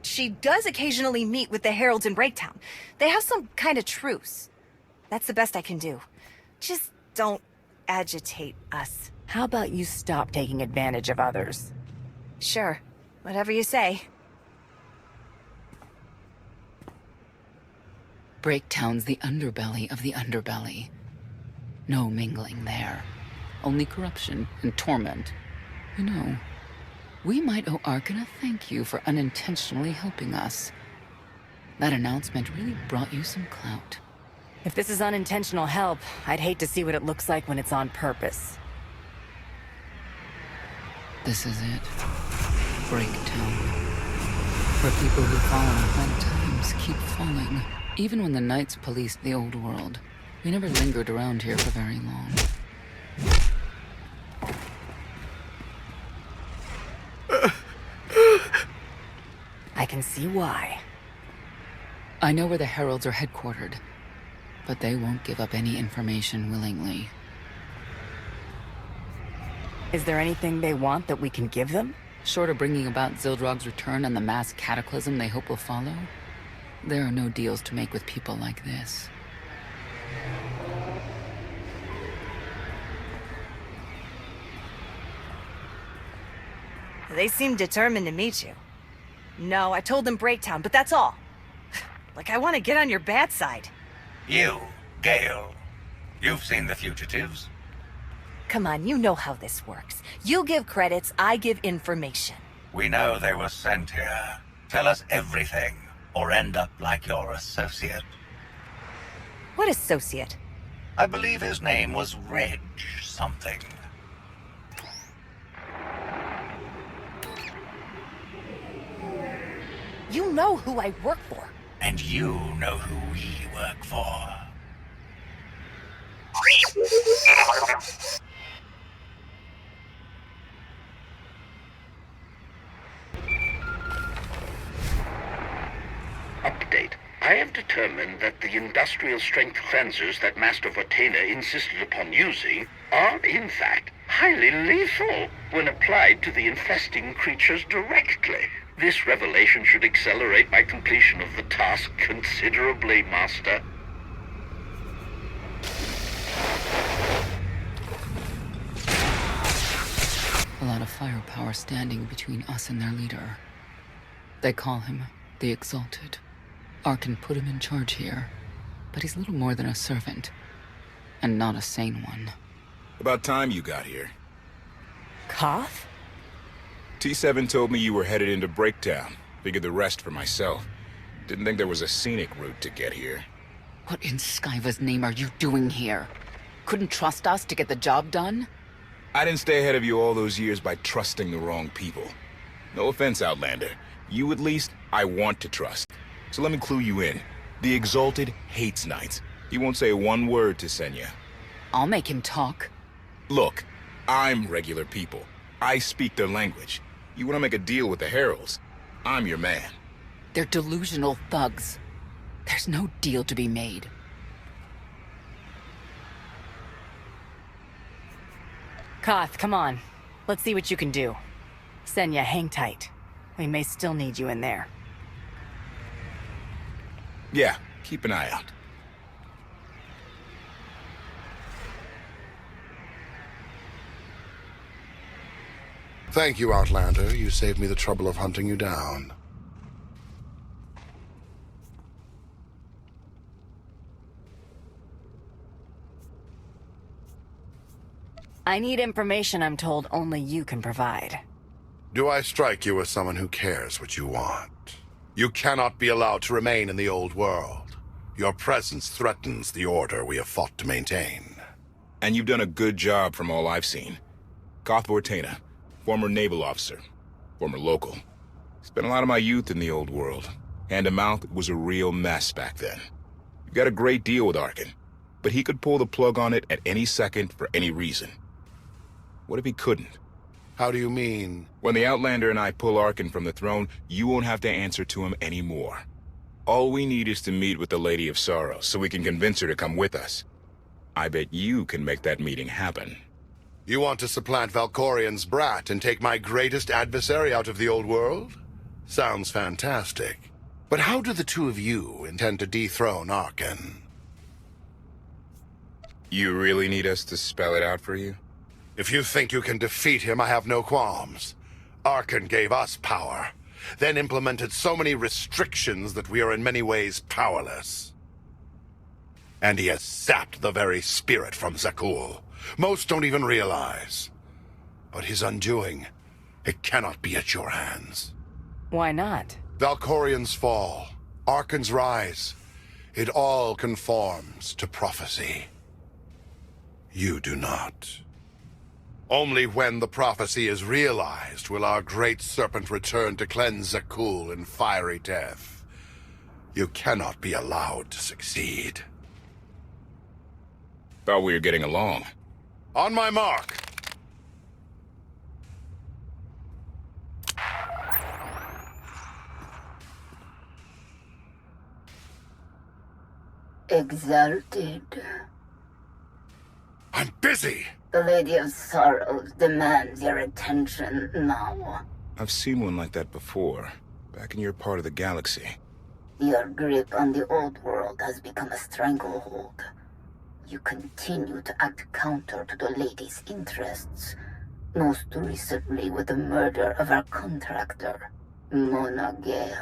L: she does occasionally meet with the Heralds in Breaktown. They have some kind of truce. That's the best I can do. Just don't agitate us.
C: How about you stop taking advantage of others?
L: Sure. Whatever you say.
D: Breaktown's the underbelly of the underbelly. No mingling there. Only corruption and torment. You know, we might owe Arcann a thank you for unintentionally helping us. That announcement really brought you some clout.
C: If this is unintentional help, I'd hate to see what it looks like when it's on purpose.
D: This is it. Breaktown. Where people who fall on hard times keep falling. Even when the Knights policed the old world, we never lingered around here for very long.
C: I can see why.
D: I know where the Heralds are headquartered, but they won't give up any information willingly.
C: Is there anything they want that we can give them?
D: Short of bringing about Zildrog's return and the mass cataclysm they hope will follow, there are no deals to make with people like this.
L: They seem determined to meet you. No, I told them Breaktown, but that's all. Like I want to get on your bad side.
N: You, Gale. You've seen the fugitives.
L: Come on, you know how this works. You give credits, I give information.
N: We know they were sent here. Tell us everything, or end up like your associate.
L: What associate?
N: I believe his name was Reg something.
L: You know who I work for.
G: And you know who we work for.
N: Update. I have determined that the industrial strength cleansers that Master Vortena insisted upon using are, in fact, highly lethal when applied to the infesting creatures directly. This revelation should accelerate my completion of the task considerably, Master.
D: A lot of firepower standing between us and their leader. They call him the Exalted. Arcann put him in charge here, but he's little more than a servant, and not a sane one.
B: About time you got here.
C: Koth?
B: T7 told me you were headed into Breaktown. Figured the rest for myself. Didn't think there was a scenic route to get here.
D: What in Skyva's name are you doing here? Couldn't trust us to get the job done?
B: I didn't stay ahead of you all those years by trusting the wrong people. No offense, Outlander. You at least, I want to trust. So let me clue you in. The Exalted hates Knights. He won't say one word to Senya.
D: I'll make him talk.
B: Look, I'm regular people. I speak their language. You want to make a deal with the Heralds? I'm your man.
D: They're delusional thugs. There's no deal to be made.
C: Koth, come on. Let's see what you can do. Senya, hang tight. We may still need you in there.
B: Yeah, keep an eye out.
K: Thank you, Outlander. You saved me the trouble of hunting you down.
C: I need information I'm told only you can provide.
K: Do I strike you as someone who cares what you want? You cannot be allowed to remain in the old world. Your presence threatens the order we have fought to maintain.
B: And you've done a good job from all I've seen. Koth Vortena, former naval officer, former local. Spent a lot of my youth in the old world. Hand-to-mouth was a real mess back then. You got a great deal with Arcann, but he could pull the plug on it at any second for any reason. What if he couldn't?
K: How do you mean?
B: When the Outlander and I pull Arcann from the throne, you won't have to answer to him anymore. All we need is to meet with the Lady of Sorrows so we can convince her to come with us. I bet you can make that meeting happen.
K: You want to supplant Valkorion's brat and take my greatest adversary out of the old world? Sounds fantastic. But how do the two of you intend to dethrone Arcann?
B: You really need us to spell it out for you?
K: If you think you can defeat him, I have no qualms. Arcann gave us power, then implemented so many restrictions that we are in many ways powerless. And he has sapped the very spirit from Zakuul. Most don't even realize. But his undoing, it cannot be at your hands.
C: Why not?
K: Valkorion's fall, Arcann's rise, it all conforms to prophecy. You do not. Only when the prophecy is realized will our great serpent return to cleanse Zakuul in fiery death. You cannot be allowed to succeed.
B: Thought we were getting along.
K: On my mark!
P: Exalted.
K: I'm busy!
P: The Lady of Sorrows demands your attention now.
B: I've seen one like that before, back in your part of the galaxy.
P: Your grip on the old world has become a stranglehold. You continue to act counter to the Lady's interests, most recently with the murder of our contractor, Mona Gale.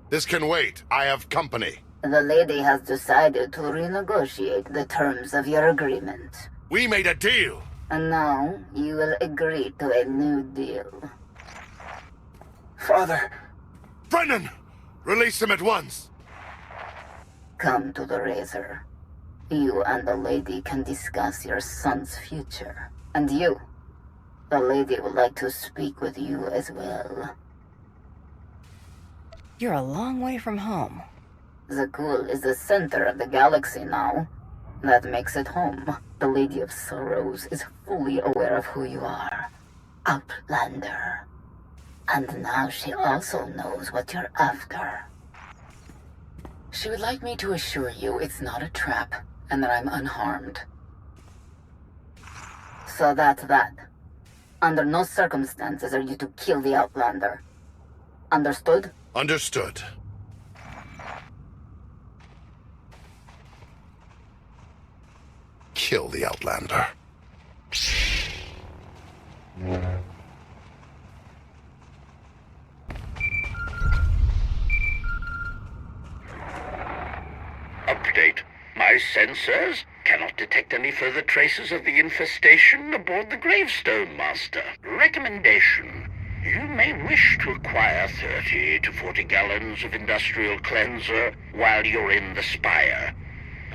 K: This can wait. I have company.
P: The Lady has decided to renegotiate the terms of your agreement.
K: We made a deal!
P: And now you will agree to a new deal.
K: Father! Brennan! Release him at once!
P: Come to the Razor. You and the Lady can discuss your son's future. And you, the Lady would like to speak with you as well.
C: You're a long way from home.
P: Zakul is the center of the galaxy now. That makes it home. The Lady of Sorrows is fully aware of who you are. Outlander. And now she also knows what you're after.
D: She would like me to assure you it's not a trap, and that I'm unharmed.
P: So that's that. Under no circumstances are you to kill the Outlander. Understood?
K: Understood. Kill the Outlander.
N: Update. My sensors cannot detect any further traces of the infestation aboard the Gravestone, Master. Recommendation. You may wish to acquire 30 to 40 gallons of industrial cleanser while you're in the Spire.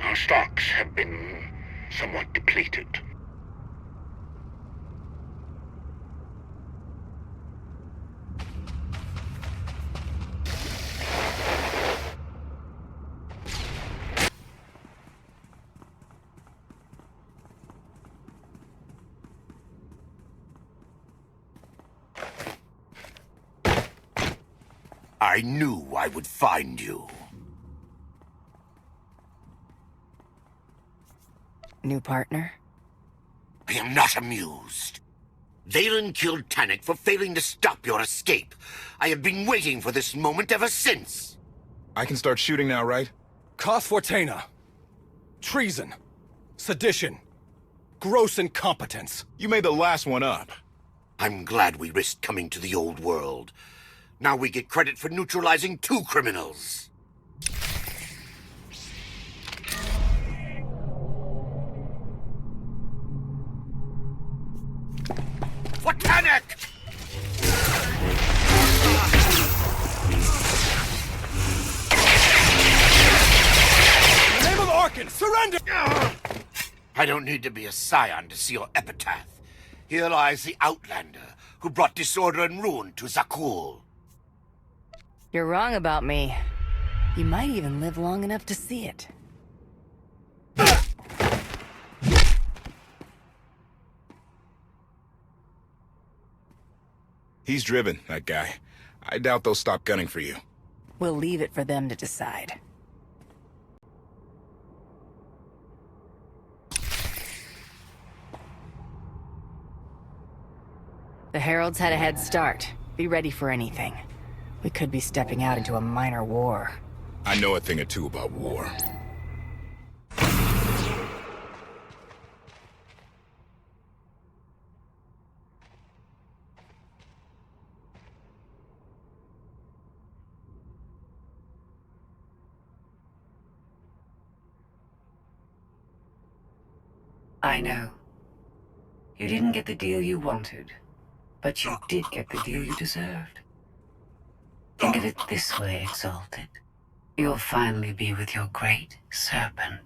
N: Our stocks have been somewhat depleted.
F: I knew I would find you.
C: New partner?
F: I am not amused. Valen killed Tannic for failing to stop your escape. I have been waiting for this moment ever since.
B: I can start shooting now, right?
Q: Koth Vortaina. Treason. Sedition. Gross incompetence.
B: You made the last one up.
F: I'm glad we risked coming to the old world. Now we get credit for neutralizing 2 criminals. For Tannic!
Q: In the name of Arkan, surrender!
F: I don't need to be a scion to see your epitaph. Here lies the Outlander, who brought disorder and ruin to Zakul.
C: You're wrong about me. You might even live long enough to see it.
B: He's driven, that guy. I doubt they'll stop gunning for you.
C: We'll leave it for them to decide. The Heralds had a head start. Be ready for anything. We could be stepping out into a minor war.
B: I know a thing or two about war.
A: I know. You didn't get the deal you wanted, but you did get the deal you deserved. Think of it this way, Exalted. You'll finally be with your great serpent.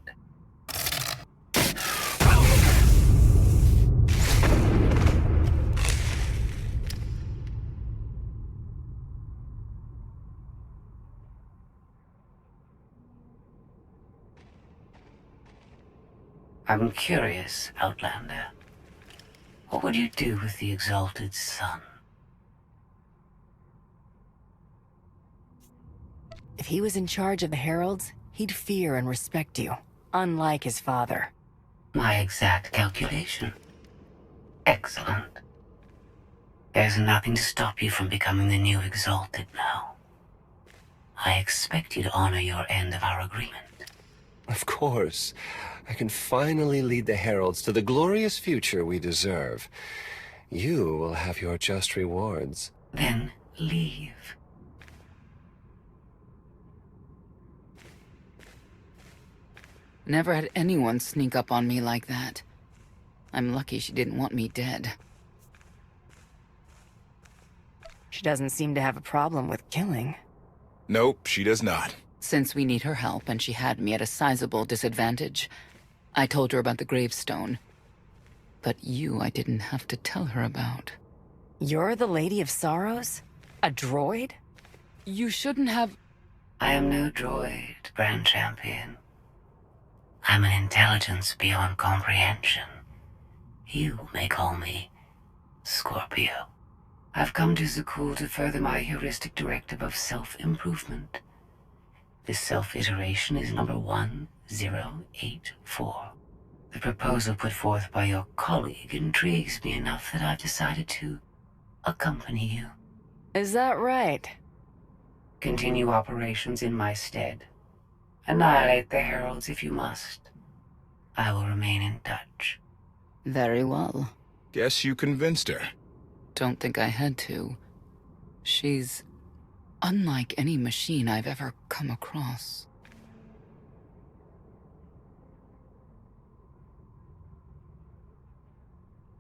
A: I'm curious, Outlander. What would you do with the Exalted's son?
C: If he was in charge of the Heralds, he'd fear and respect you, unlike his father.
A: My exact calculation. Excellent. There's nothing to stop you from becoming the new Exalted now. I expect you to honor your end of our agreement.
R: Of course. I can finally lead the Heralds to the glorious future we deserve. You will have your just rewards.
A: Then leave.
D: Never had anyone sneak up on me like that. I'm lucky she didn't want me dead.
C: She doesn't seem to have a problem with killing.
B: Nope, she does not.
D: Since we need her help and she had me at a sizable disadvantage, I told her about the gravestone. But you I didn't have to tell her about.
C: You're the Lady of Sorrows? A droid?
D: You shouldn't have...
A: I am no droid, Grand Champion. I'm an intelligence beyond comprehension. You may call me Scorpio. I've come to Zakul to further my heuristic directive of self-improvement. This self-iteration is number 1084. The proposal put forth by your colleague intrigues me enough that I've decided to accompany you.
C: Is that right?
A: Continue operations in my stead. Annihilate the Heralds if you must. I will remain in touch.
D: Very well.
B: Guess you convinced her.
D: Don't think I had to. She's unlike any machine I've ever come across.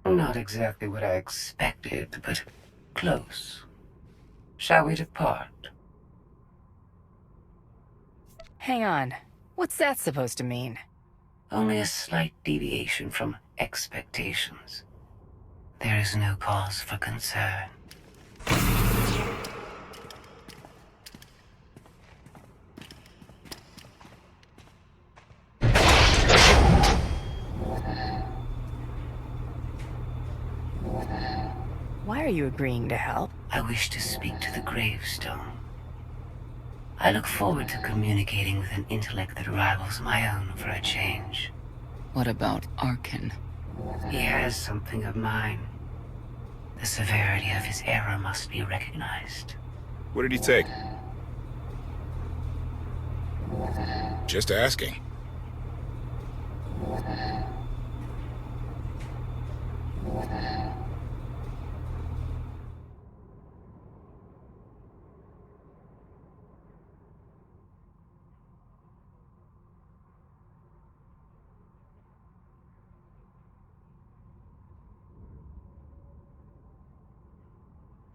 A: Not exactly what I expected, but close. Shall we depart?
C: Hang on. What's that supposed to mean?
A: Only a slight deviation from expectations. There is no cause for concern.
C: Why are you agreeing to help?
A: I wish to speak to the gravestone. I look forward to communicating with an intellect that rivals my own for a change.
D: What about Arkin?
A: He has something of mine. The severity of his error must be recognized.
B: What did he take? Just asking.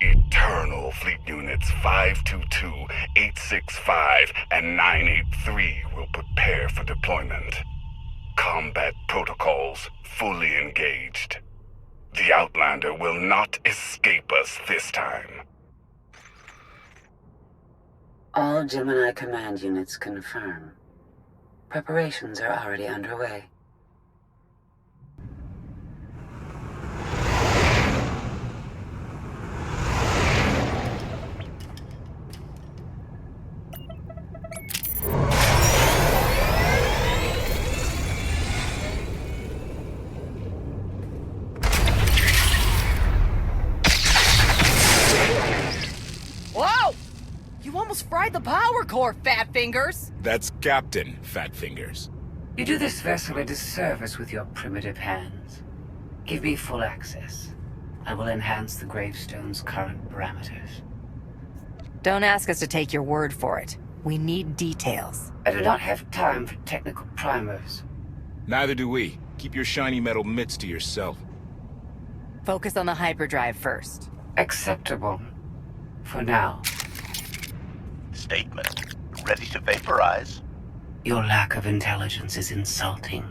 O: Eternal Fleet Units 522, 865, and 983 will prepare for deployment. Combat protocols fully engaged. The Outlander will not escape us this time.
A: All Gemini command units confirm. Preparations are already underway.
L: Fried the power core, Fat Fingers!
B: That's Captain Fat Fingers.
A: You do this vessel a disservice with your primitive hands. Give me full access. I will enhance the gravestone's current parameters.
C: Don't ask us to take your word for it. We need details.
A: I do not have time for technical primers.
B: Neither do we. Keep your shiny metal mitts to yourself.
C: Focus on the hyperdrive first.
A: Acceptable. For now.
M: Statement. Ready to vaporize?
A: Your lack of intelligence is insulting.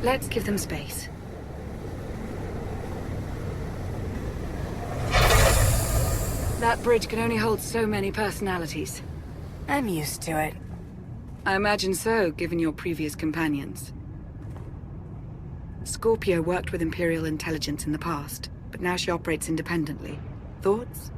S: Let's give them space. That bridge can only hold so many personalities.
C: I'm used to it.
S: I imagine so, given your previous companions. Scorpio worked with Imperial intelligence in the past, but now she operates independently. Thoughts?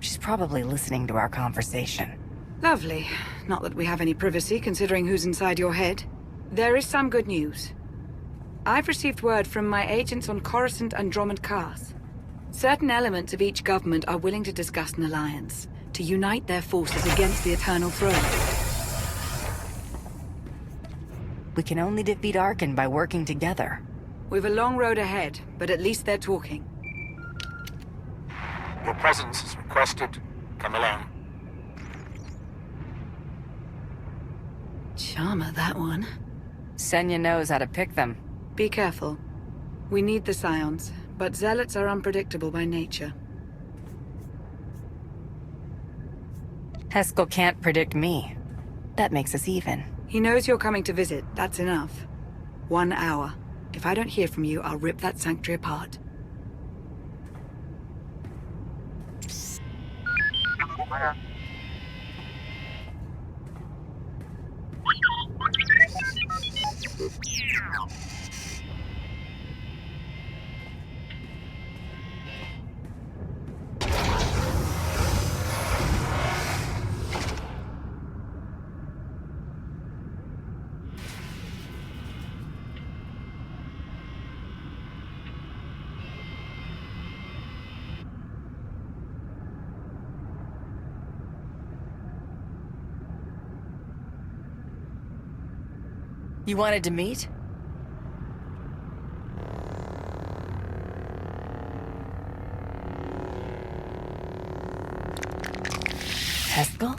C: She's probably listening to our conversation.
S: Lovely. Not that we have any privacy, considering who's inside your head. There is some good news. I've received word from my agents on Coruscant and Drummond Cars. Certain elements of each government are willing to discuss an alliance, to unite their forces against the Eternal Throne.
C: We can only defeat Arkin by working together.
S: We've a long road ahead, but at least they're talking.
G: Your presence is requested. Come along.
S: Charmer, that one.
C: Senya knows how to pick them.
S: Be careful. We need the Scions, but Zealots are unpredictable by nature.
C: Heskel can't predict me. That makes us even.
S: He knows you're coming to visit. That's enough. 1 hour. If I don't hear from you, I'll rip that sanctuary apart.
C: You wanted to meet? Haskell?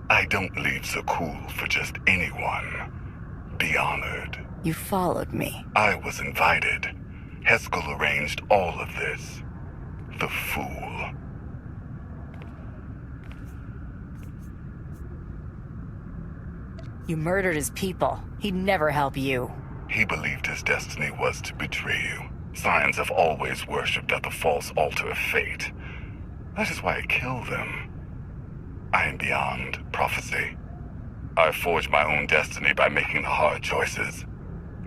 O: I don't leave so cool for just anyone. Be honored.
C: You followed me.
O: I was invited. Haskell arranged all of this. The fool.
C: You murdered his people. He'd never help you.
O: He believed his destiny was to betray you. Scions have always worshipped at the false altar of fate. That is why I kill them. I am beyond prophecy. I forged my own destiny by making the hard choices.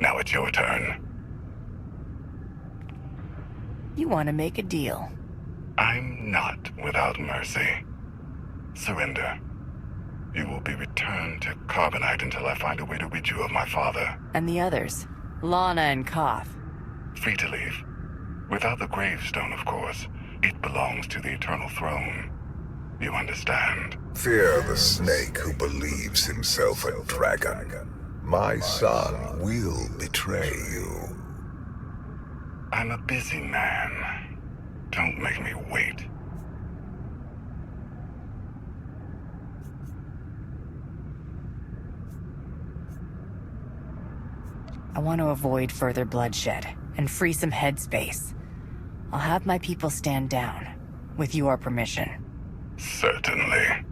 O: Now it's your turn.
C: You want to make a deal.
O: I'm not without mercy. Surrender. You will be returned to Carbonite until I find a way to rid you of my father.
C: And the others? Lana and Koth.
O: Free to leave. Without the gravestone, of course. It belongs to the Eternal Throne. You understand?
H: Fear the snake who believes himself a dragon. My son will betray you.
O: I'm a busy man. Don't make me wait.
C: I want to avoid further bloodshed and free some headspace. I'll have my people stand down, with your permission.
O: Certainly.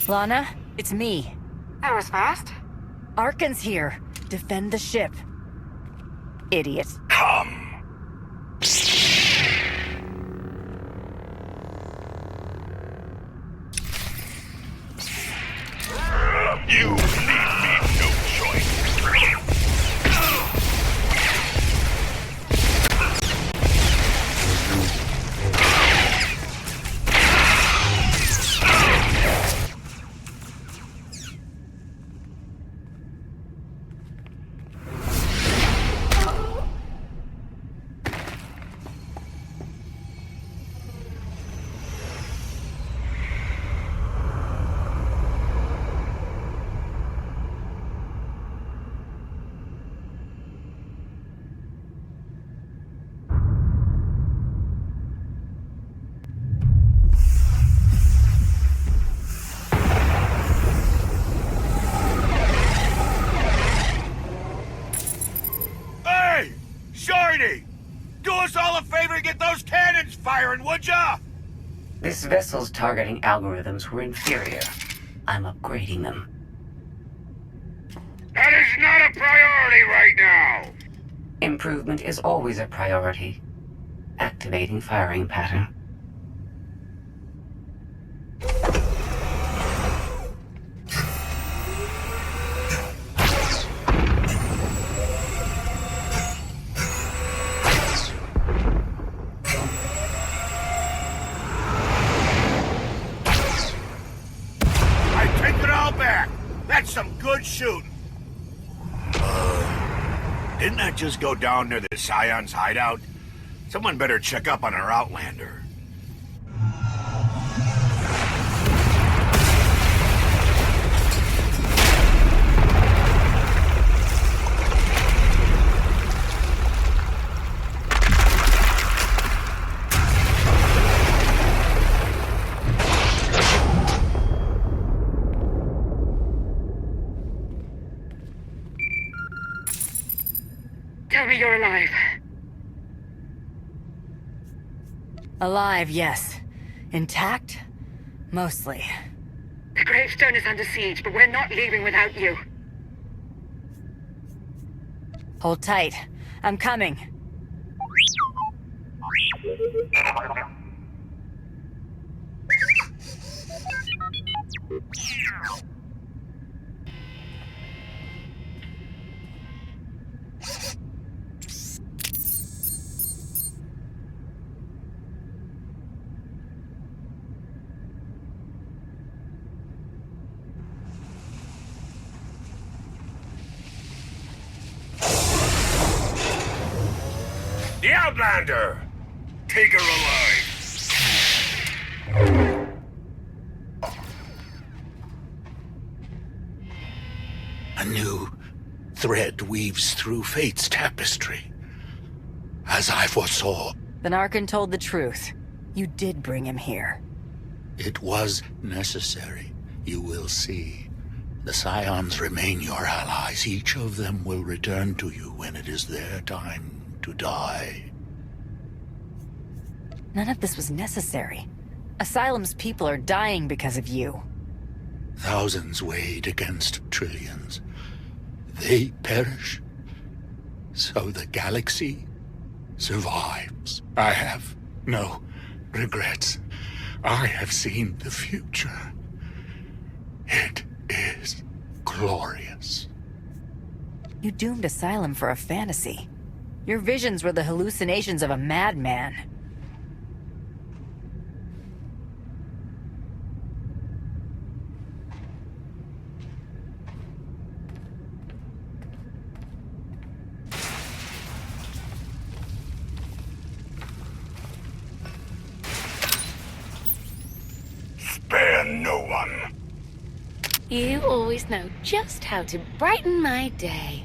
C: Lana, it's me.
S: That was fast.
C: Arkan's here. Defend the ship. Idiot.
O: Come. You leave me no choice.
F: Do us all a favor and get those cannons firing, would ya?
A: This vessel's targeting algorithms were inferior. I'm upgrading them.
N: That is not a priority right now!
A: Improvement is always a priority. Activating firing pattern.
F: That's some good shooting. Didn't that just go down near the Scion's hideout? Someone better check up on our Outlander.
S: tell me you're alive.
C: Alive, yes. Intact? Mostly.
S: The gravestone is under siege, but we're not leaving without you.
C: Hold tight. I'm coming.
O: The Outlander! Take her alive!
G: A new thread weaves through fate's tapestry. As I foresaw,
C: Then Arkan told the truth. You did bring him here.
G: it was necessary. You will see. The Scions remain your allies. Each of them will return to you when it is their time to die.
C: None of this was necessary. Asylum's people are dying because of you.
G: Thousands weighed against trillions. They perish, so the galaxy survives. I have no regrets. I have seen the future. It is glorious.
C: You doomed Asylum for a fantasy. Your visions were the hallucinations of a madman.
O: Spare no one.
J: You always know just how to brighten my day.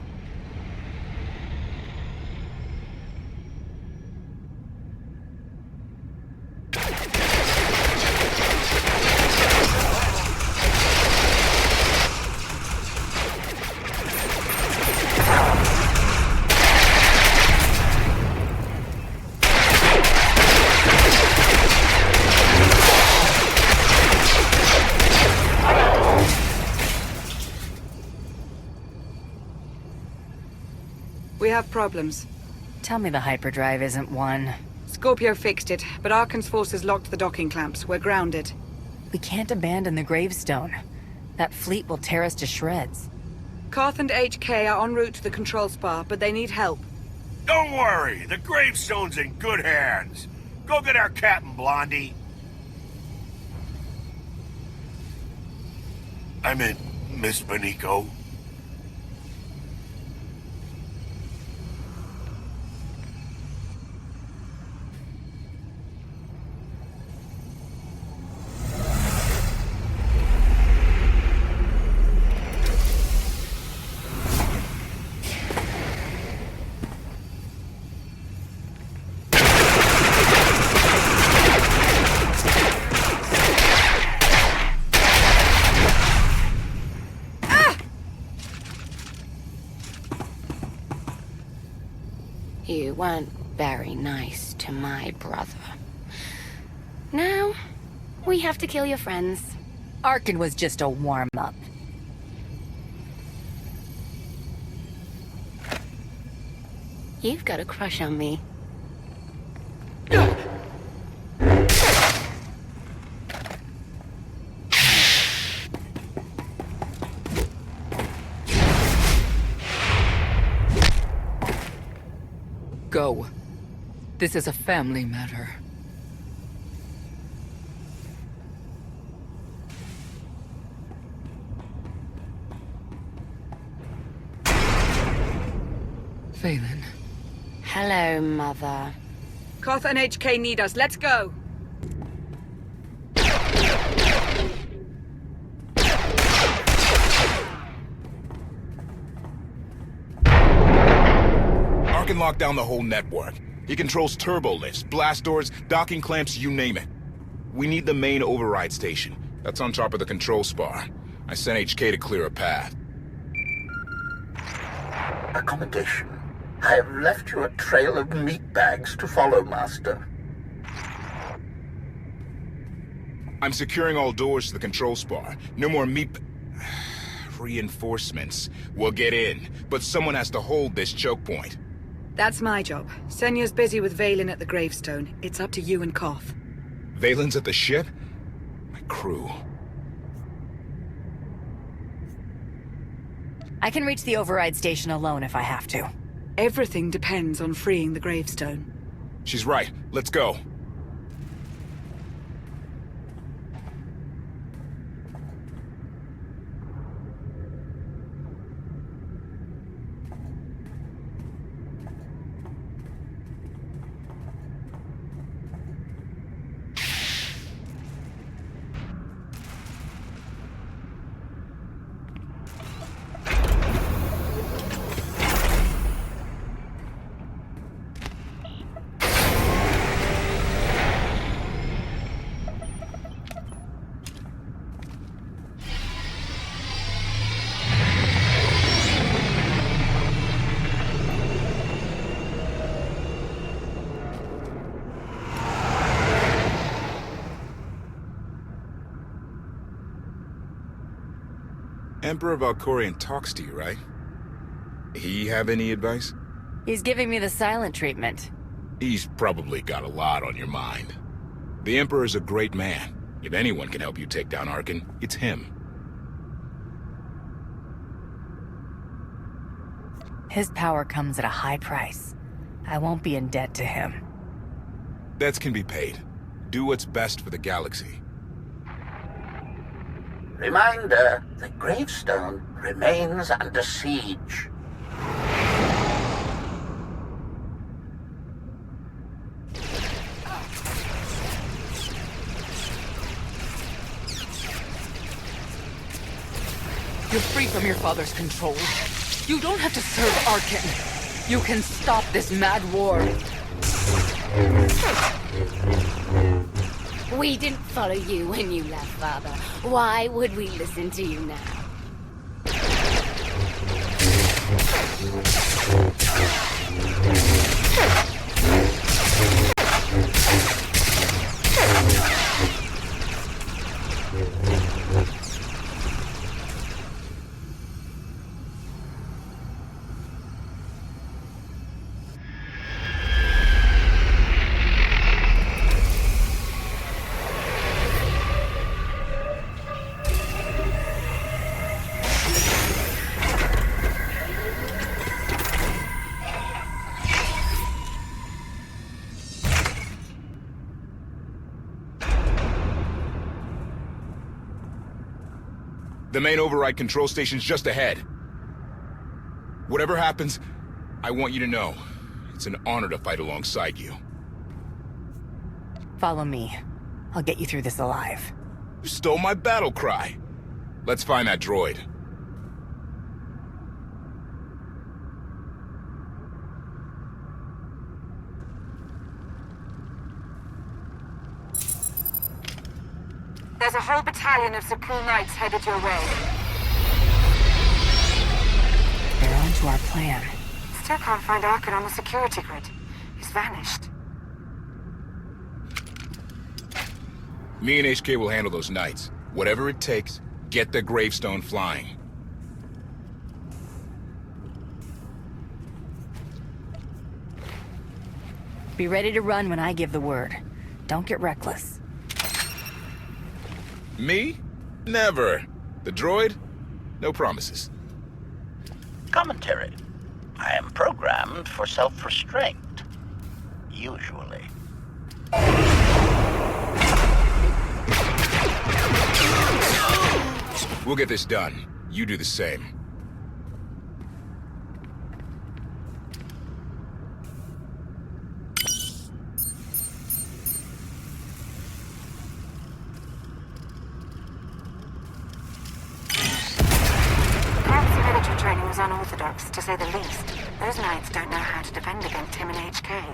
S: We have problems.
C: Tell me the hyperdrive isn't one.
S: Scorpio fixed it, but Arkan's forces locked the docking clamps. We're grounded.
C: We can't abandon the gravestone. That fleet will tear us to shreds.
S: Koth and HK are en route to the control spar, but they need help.
F: Don't worry, the gravestone's in good hands. Go get our captain, Blondie. I meant Miss Beniko.
J: You weren't very nice to my brother. Now, we have to kill your friends.
C: Arkan was just a warm-up.
J: You've got a crush on me.
D: Go. This is a family matter. Vaylin.
J: Hello, Mother.
S: Koth and HK need us. Let's go.
B: Arkan locked down the whole network. He controls turbo lifts, blast doors, docking clamps, you name it. We need the main override station. That's on top of the control spar. I sent HK to clear a path.
M: Accommodation I have left you a trail of meat bags to follow, Master.
B: I'm securing all doors to the control spar. No more reinforcements. We'll get in, but someone has to hold this choke point.
S: That's my job. Senya's busy with Valen at the gravestone. It's up to you and Koth.
B: Valen's at the ship? My crew.
C: I can reach the override station alone if I have to.
S: Everything depends on freeing the gravestone.
B: She's right. Let's go. Emperor Valkorion talks to you, right? He have any advice?
C: He's giving me the silent treatment.
B: He's probably got a lot on your mind. The Emperor's a great man. If anyone can help you take down Arcann, it's him.
C: His power comes at a high price. I won't be in debt to him.
B: Debts can be paid. Do what's best for the galaxy.
M: Reminder, the gravestone remains under siege.
D: You're free from your father's control. You don't have to serve Arcann. You can stop this mad war.
J: We didn't follow you when you left, Father. Why would we listen to you now?
B: The main override control station's just ahead. Whatever happens, I want you to know, it's an honor to fight alongside you.
C: Follow me. I'll get you through this alive.
B: You stole my battle cry. Let's find that droid.
S: There's a whole battalion of Zakuul Knights headed your way.
C: They're onto our plan.
S: Still can't find Arcann on the security grid. He's vanished.
B: Me and HK will handle those Knights. Whatever it takes, get the gravestone flying.
C: Be ready to run when I give the word. Don't get reckless.
B: Me? Never. The droid? No promises.
M: Commentary. I am programmed for self-restraint. Usually.
B: We'll get this done. You do the same.
S: Training was unorthodox, to say the least. Those Knights don't know how to defend against him and HK.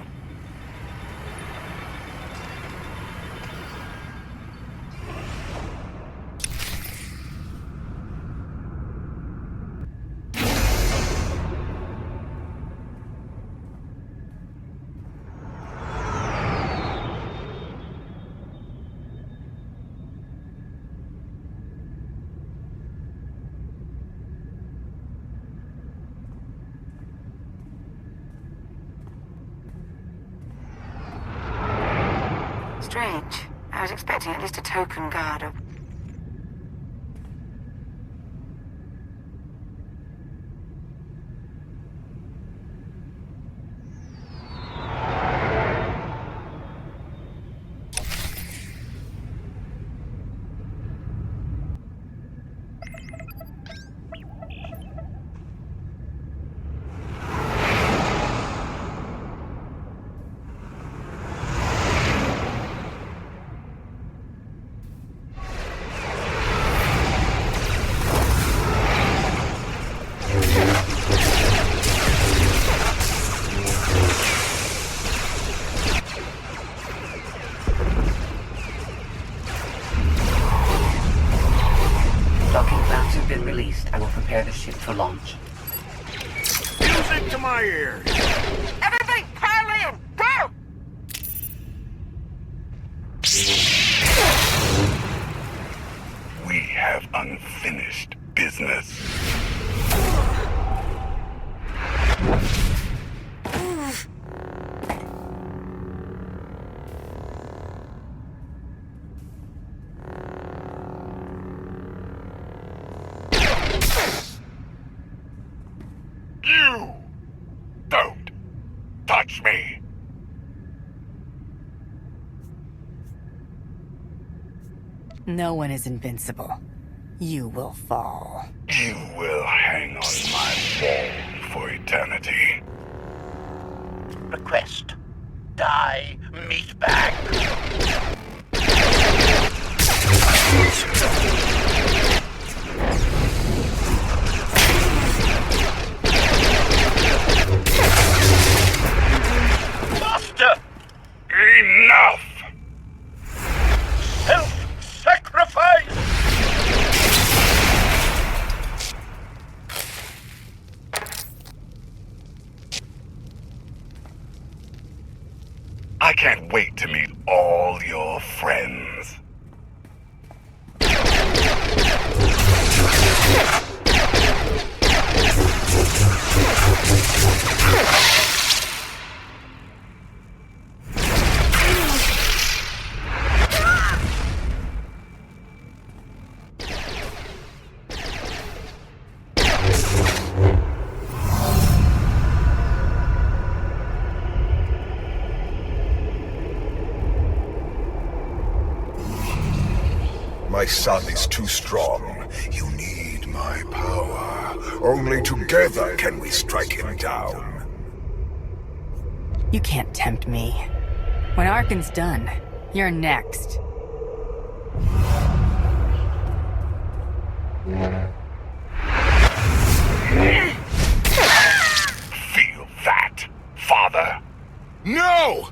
A: Strange. I was expecting at least a token guard or... I will prepare the ship for launch.
K: Music to my ears!
F: Everybody pile in! Go!
O: We have unfinished business. You don't touch me.
C: No one is invincible. You will fall.
O: You will hang on my wall for eternity.
M: Request. Die, meatbag. Master!
O: Enough!
M: Self-sacrifice!
O: I can't wait to meet all your friends. My son is too strong. You need my power. Only together can we strike him down.
C: You can't tempt me. When Arkan's done, you're next.
O: Feel that, father?
B: No!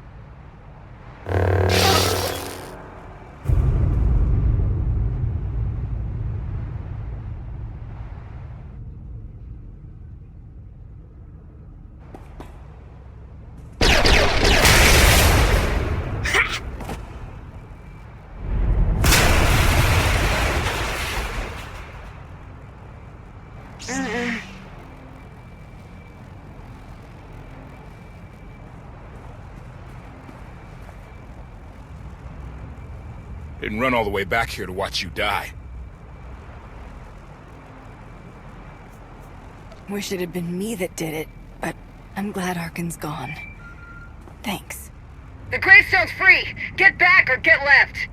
B: Didn't run all the way back here to watch you die.
C: Wish it had been me that did it, but I'm glad Arkan's gone. Thanks.
S: The gravestone's free! Get back or get left!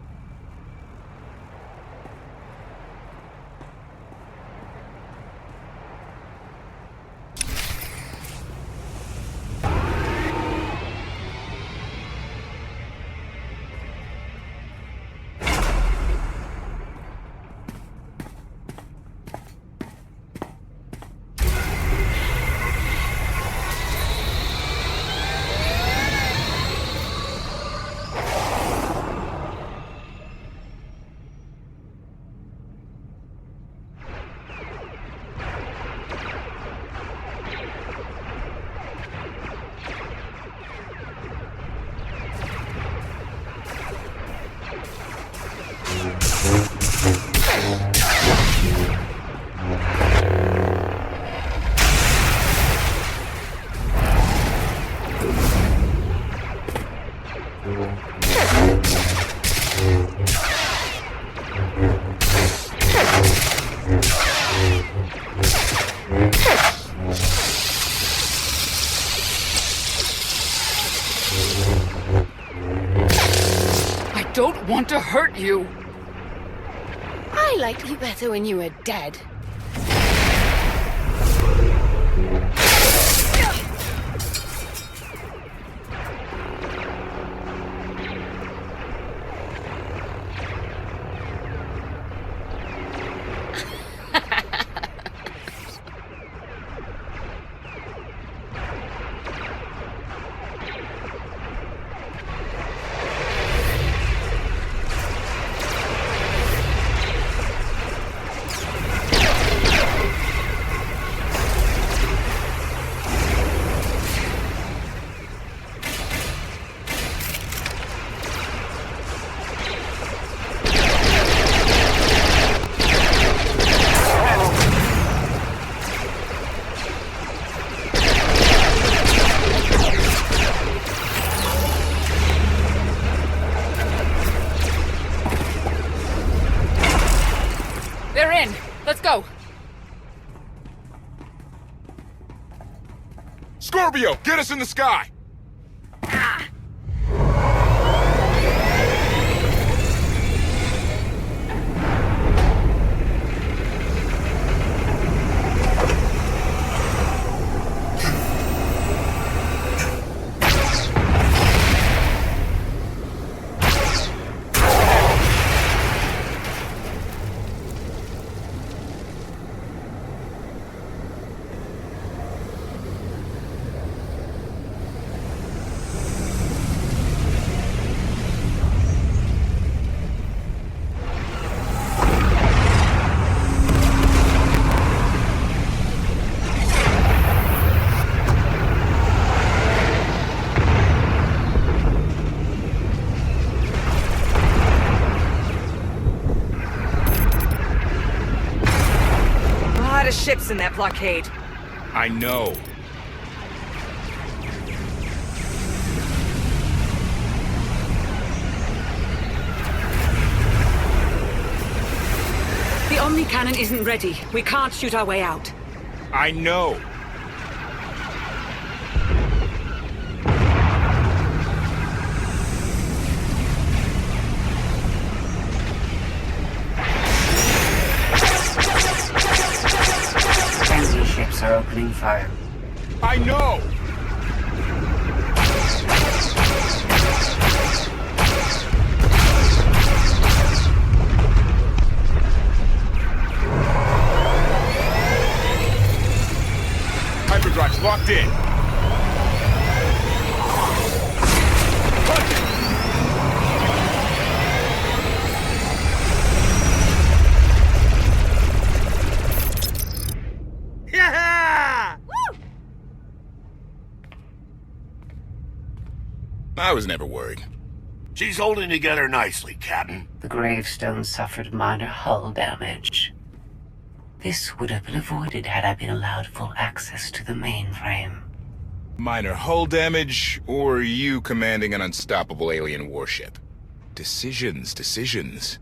D: don't want to hurt you.
J: I liked you better when you were dead.
D: They're in. Let's go.
B: Scorpio, get us in the sky!
L: A lot of ships in that blockade.
B: I know.
S: The Omni Cannon isn't ready. We can't shoot our way out.
B: I know.
A: Enemy ships are opening fire.
B: I know! Hyperdrive's locked in.
Q: Yeah!
L: Woo!
B: I was never worried.
F: She's holding together nicely, Captain.
A: The gravestone suffered minor hull damage. This would have been avoided had I been allowed full access to the mainframe.
B: Minor hull damage, or you commanding an unstoppable alien warship? Decisions.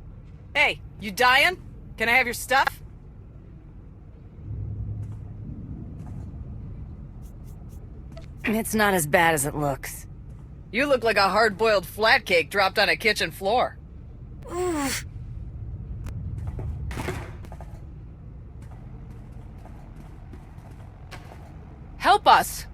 L: Hey, you dying? Can I have your stuff? It's not as bad as it looks. You look like a hard-boiled flat cake dropped on a kitchen floor. Oof.
D: Help us!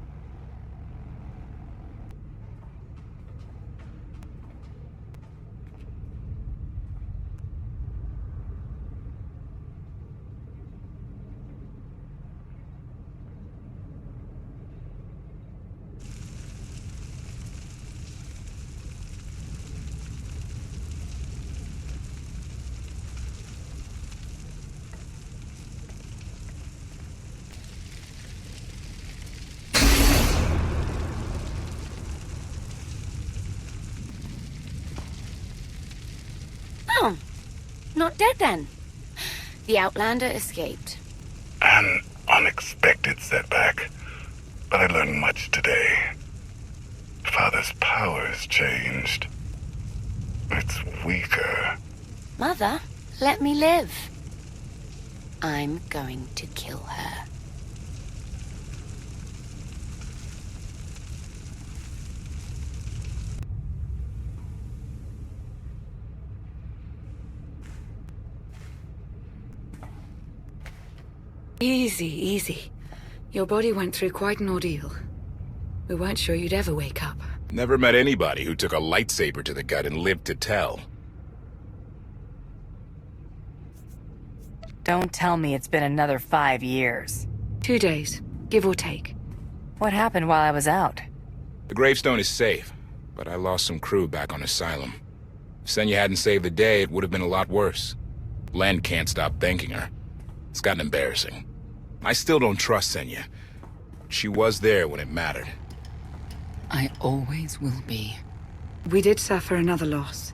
J: Oh, not dead then. The Outlander escaped.
H: An unexpected setback, but I learned much today. Father's powers changed. It's weaker.
J: Mother, let me live. I'm going to kill her.
S: Easy, easy. Your body went through quite an ordeal. We weren't sure you'd ever wake up.
B: Never met anybody who took a lightsaber to the gut and lived to tell.
C: Don't tell me it's been another 5 years.
S: 2 days, give or take.
C: What happened while I was out?
B: The gravestone is safe, but I lost some crew back on Asylum. If Senya hadn't saved the day, it would have been a lot worse. Len can't stop thanking her. It's gotten embarrassing. I still don't trust Senya. She was there when it mattered.
D: I always will be.
S: We did suffer another loss.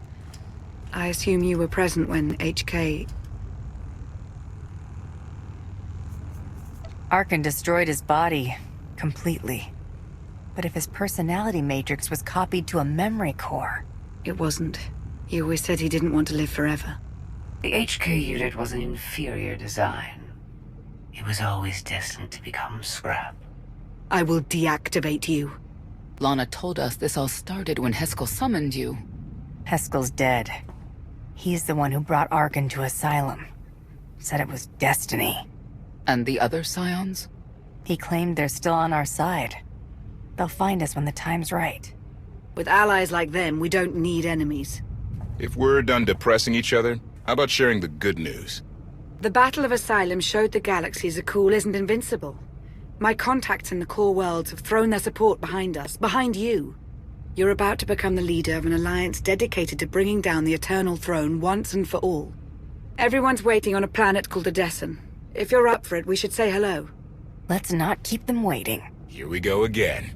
S: I assume you were present when HK...
C: Arcann destroyed his body. Completely. But if his personality matrix was copied to a memory core...
S: It wasn't. He always said he didn't want to live forever.
A: The HK unit was an inferior design. It was always destined to become scrap.
S: I will deactivate you.
D: Lana told us this all started when Heskel summoned you.
C: Heskel's dead. He's the one who brought Arcann to Asylum. Said it was destiny.
D: And the other Scions?
C: He claimed they're still on our side. They'll find us when the time's right.
S: With allies like them, we don't need enemies.
B: If we're done depressing each other, how about sharing the good news?
S: The Battle of Asylum showed the galaxy Zakuul isn't invincible. My contacts in the core worlds have thrown their support behind us, behind you. You're about to become the leader of an alliance dedicated to bringing down the Eternal Throne once and for all. Everyone's waiting on a planet called Odessen. If you're up for it, we should say hello.
C: Let's not keep them waiting.
B: Here we go again.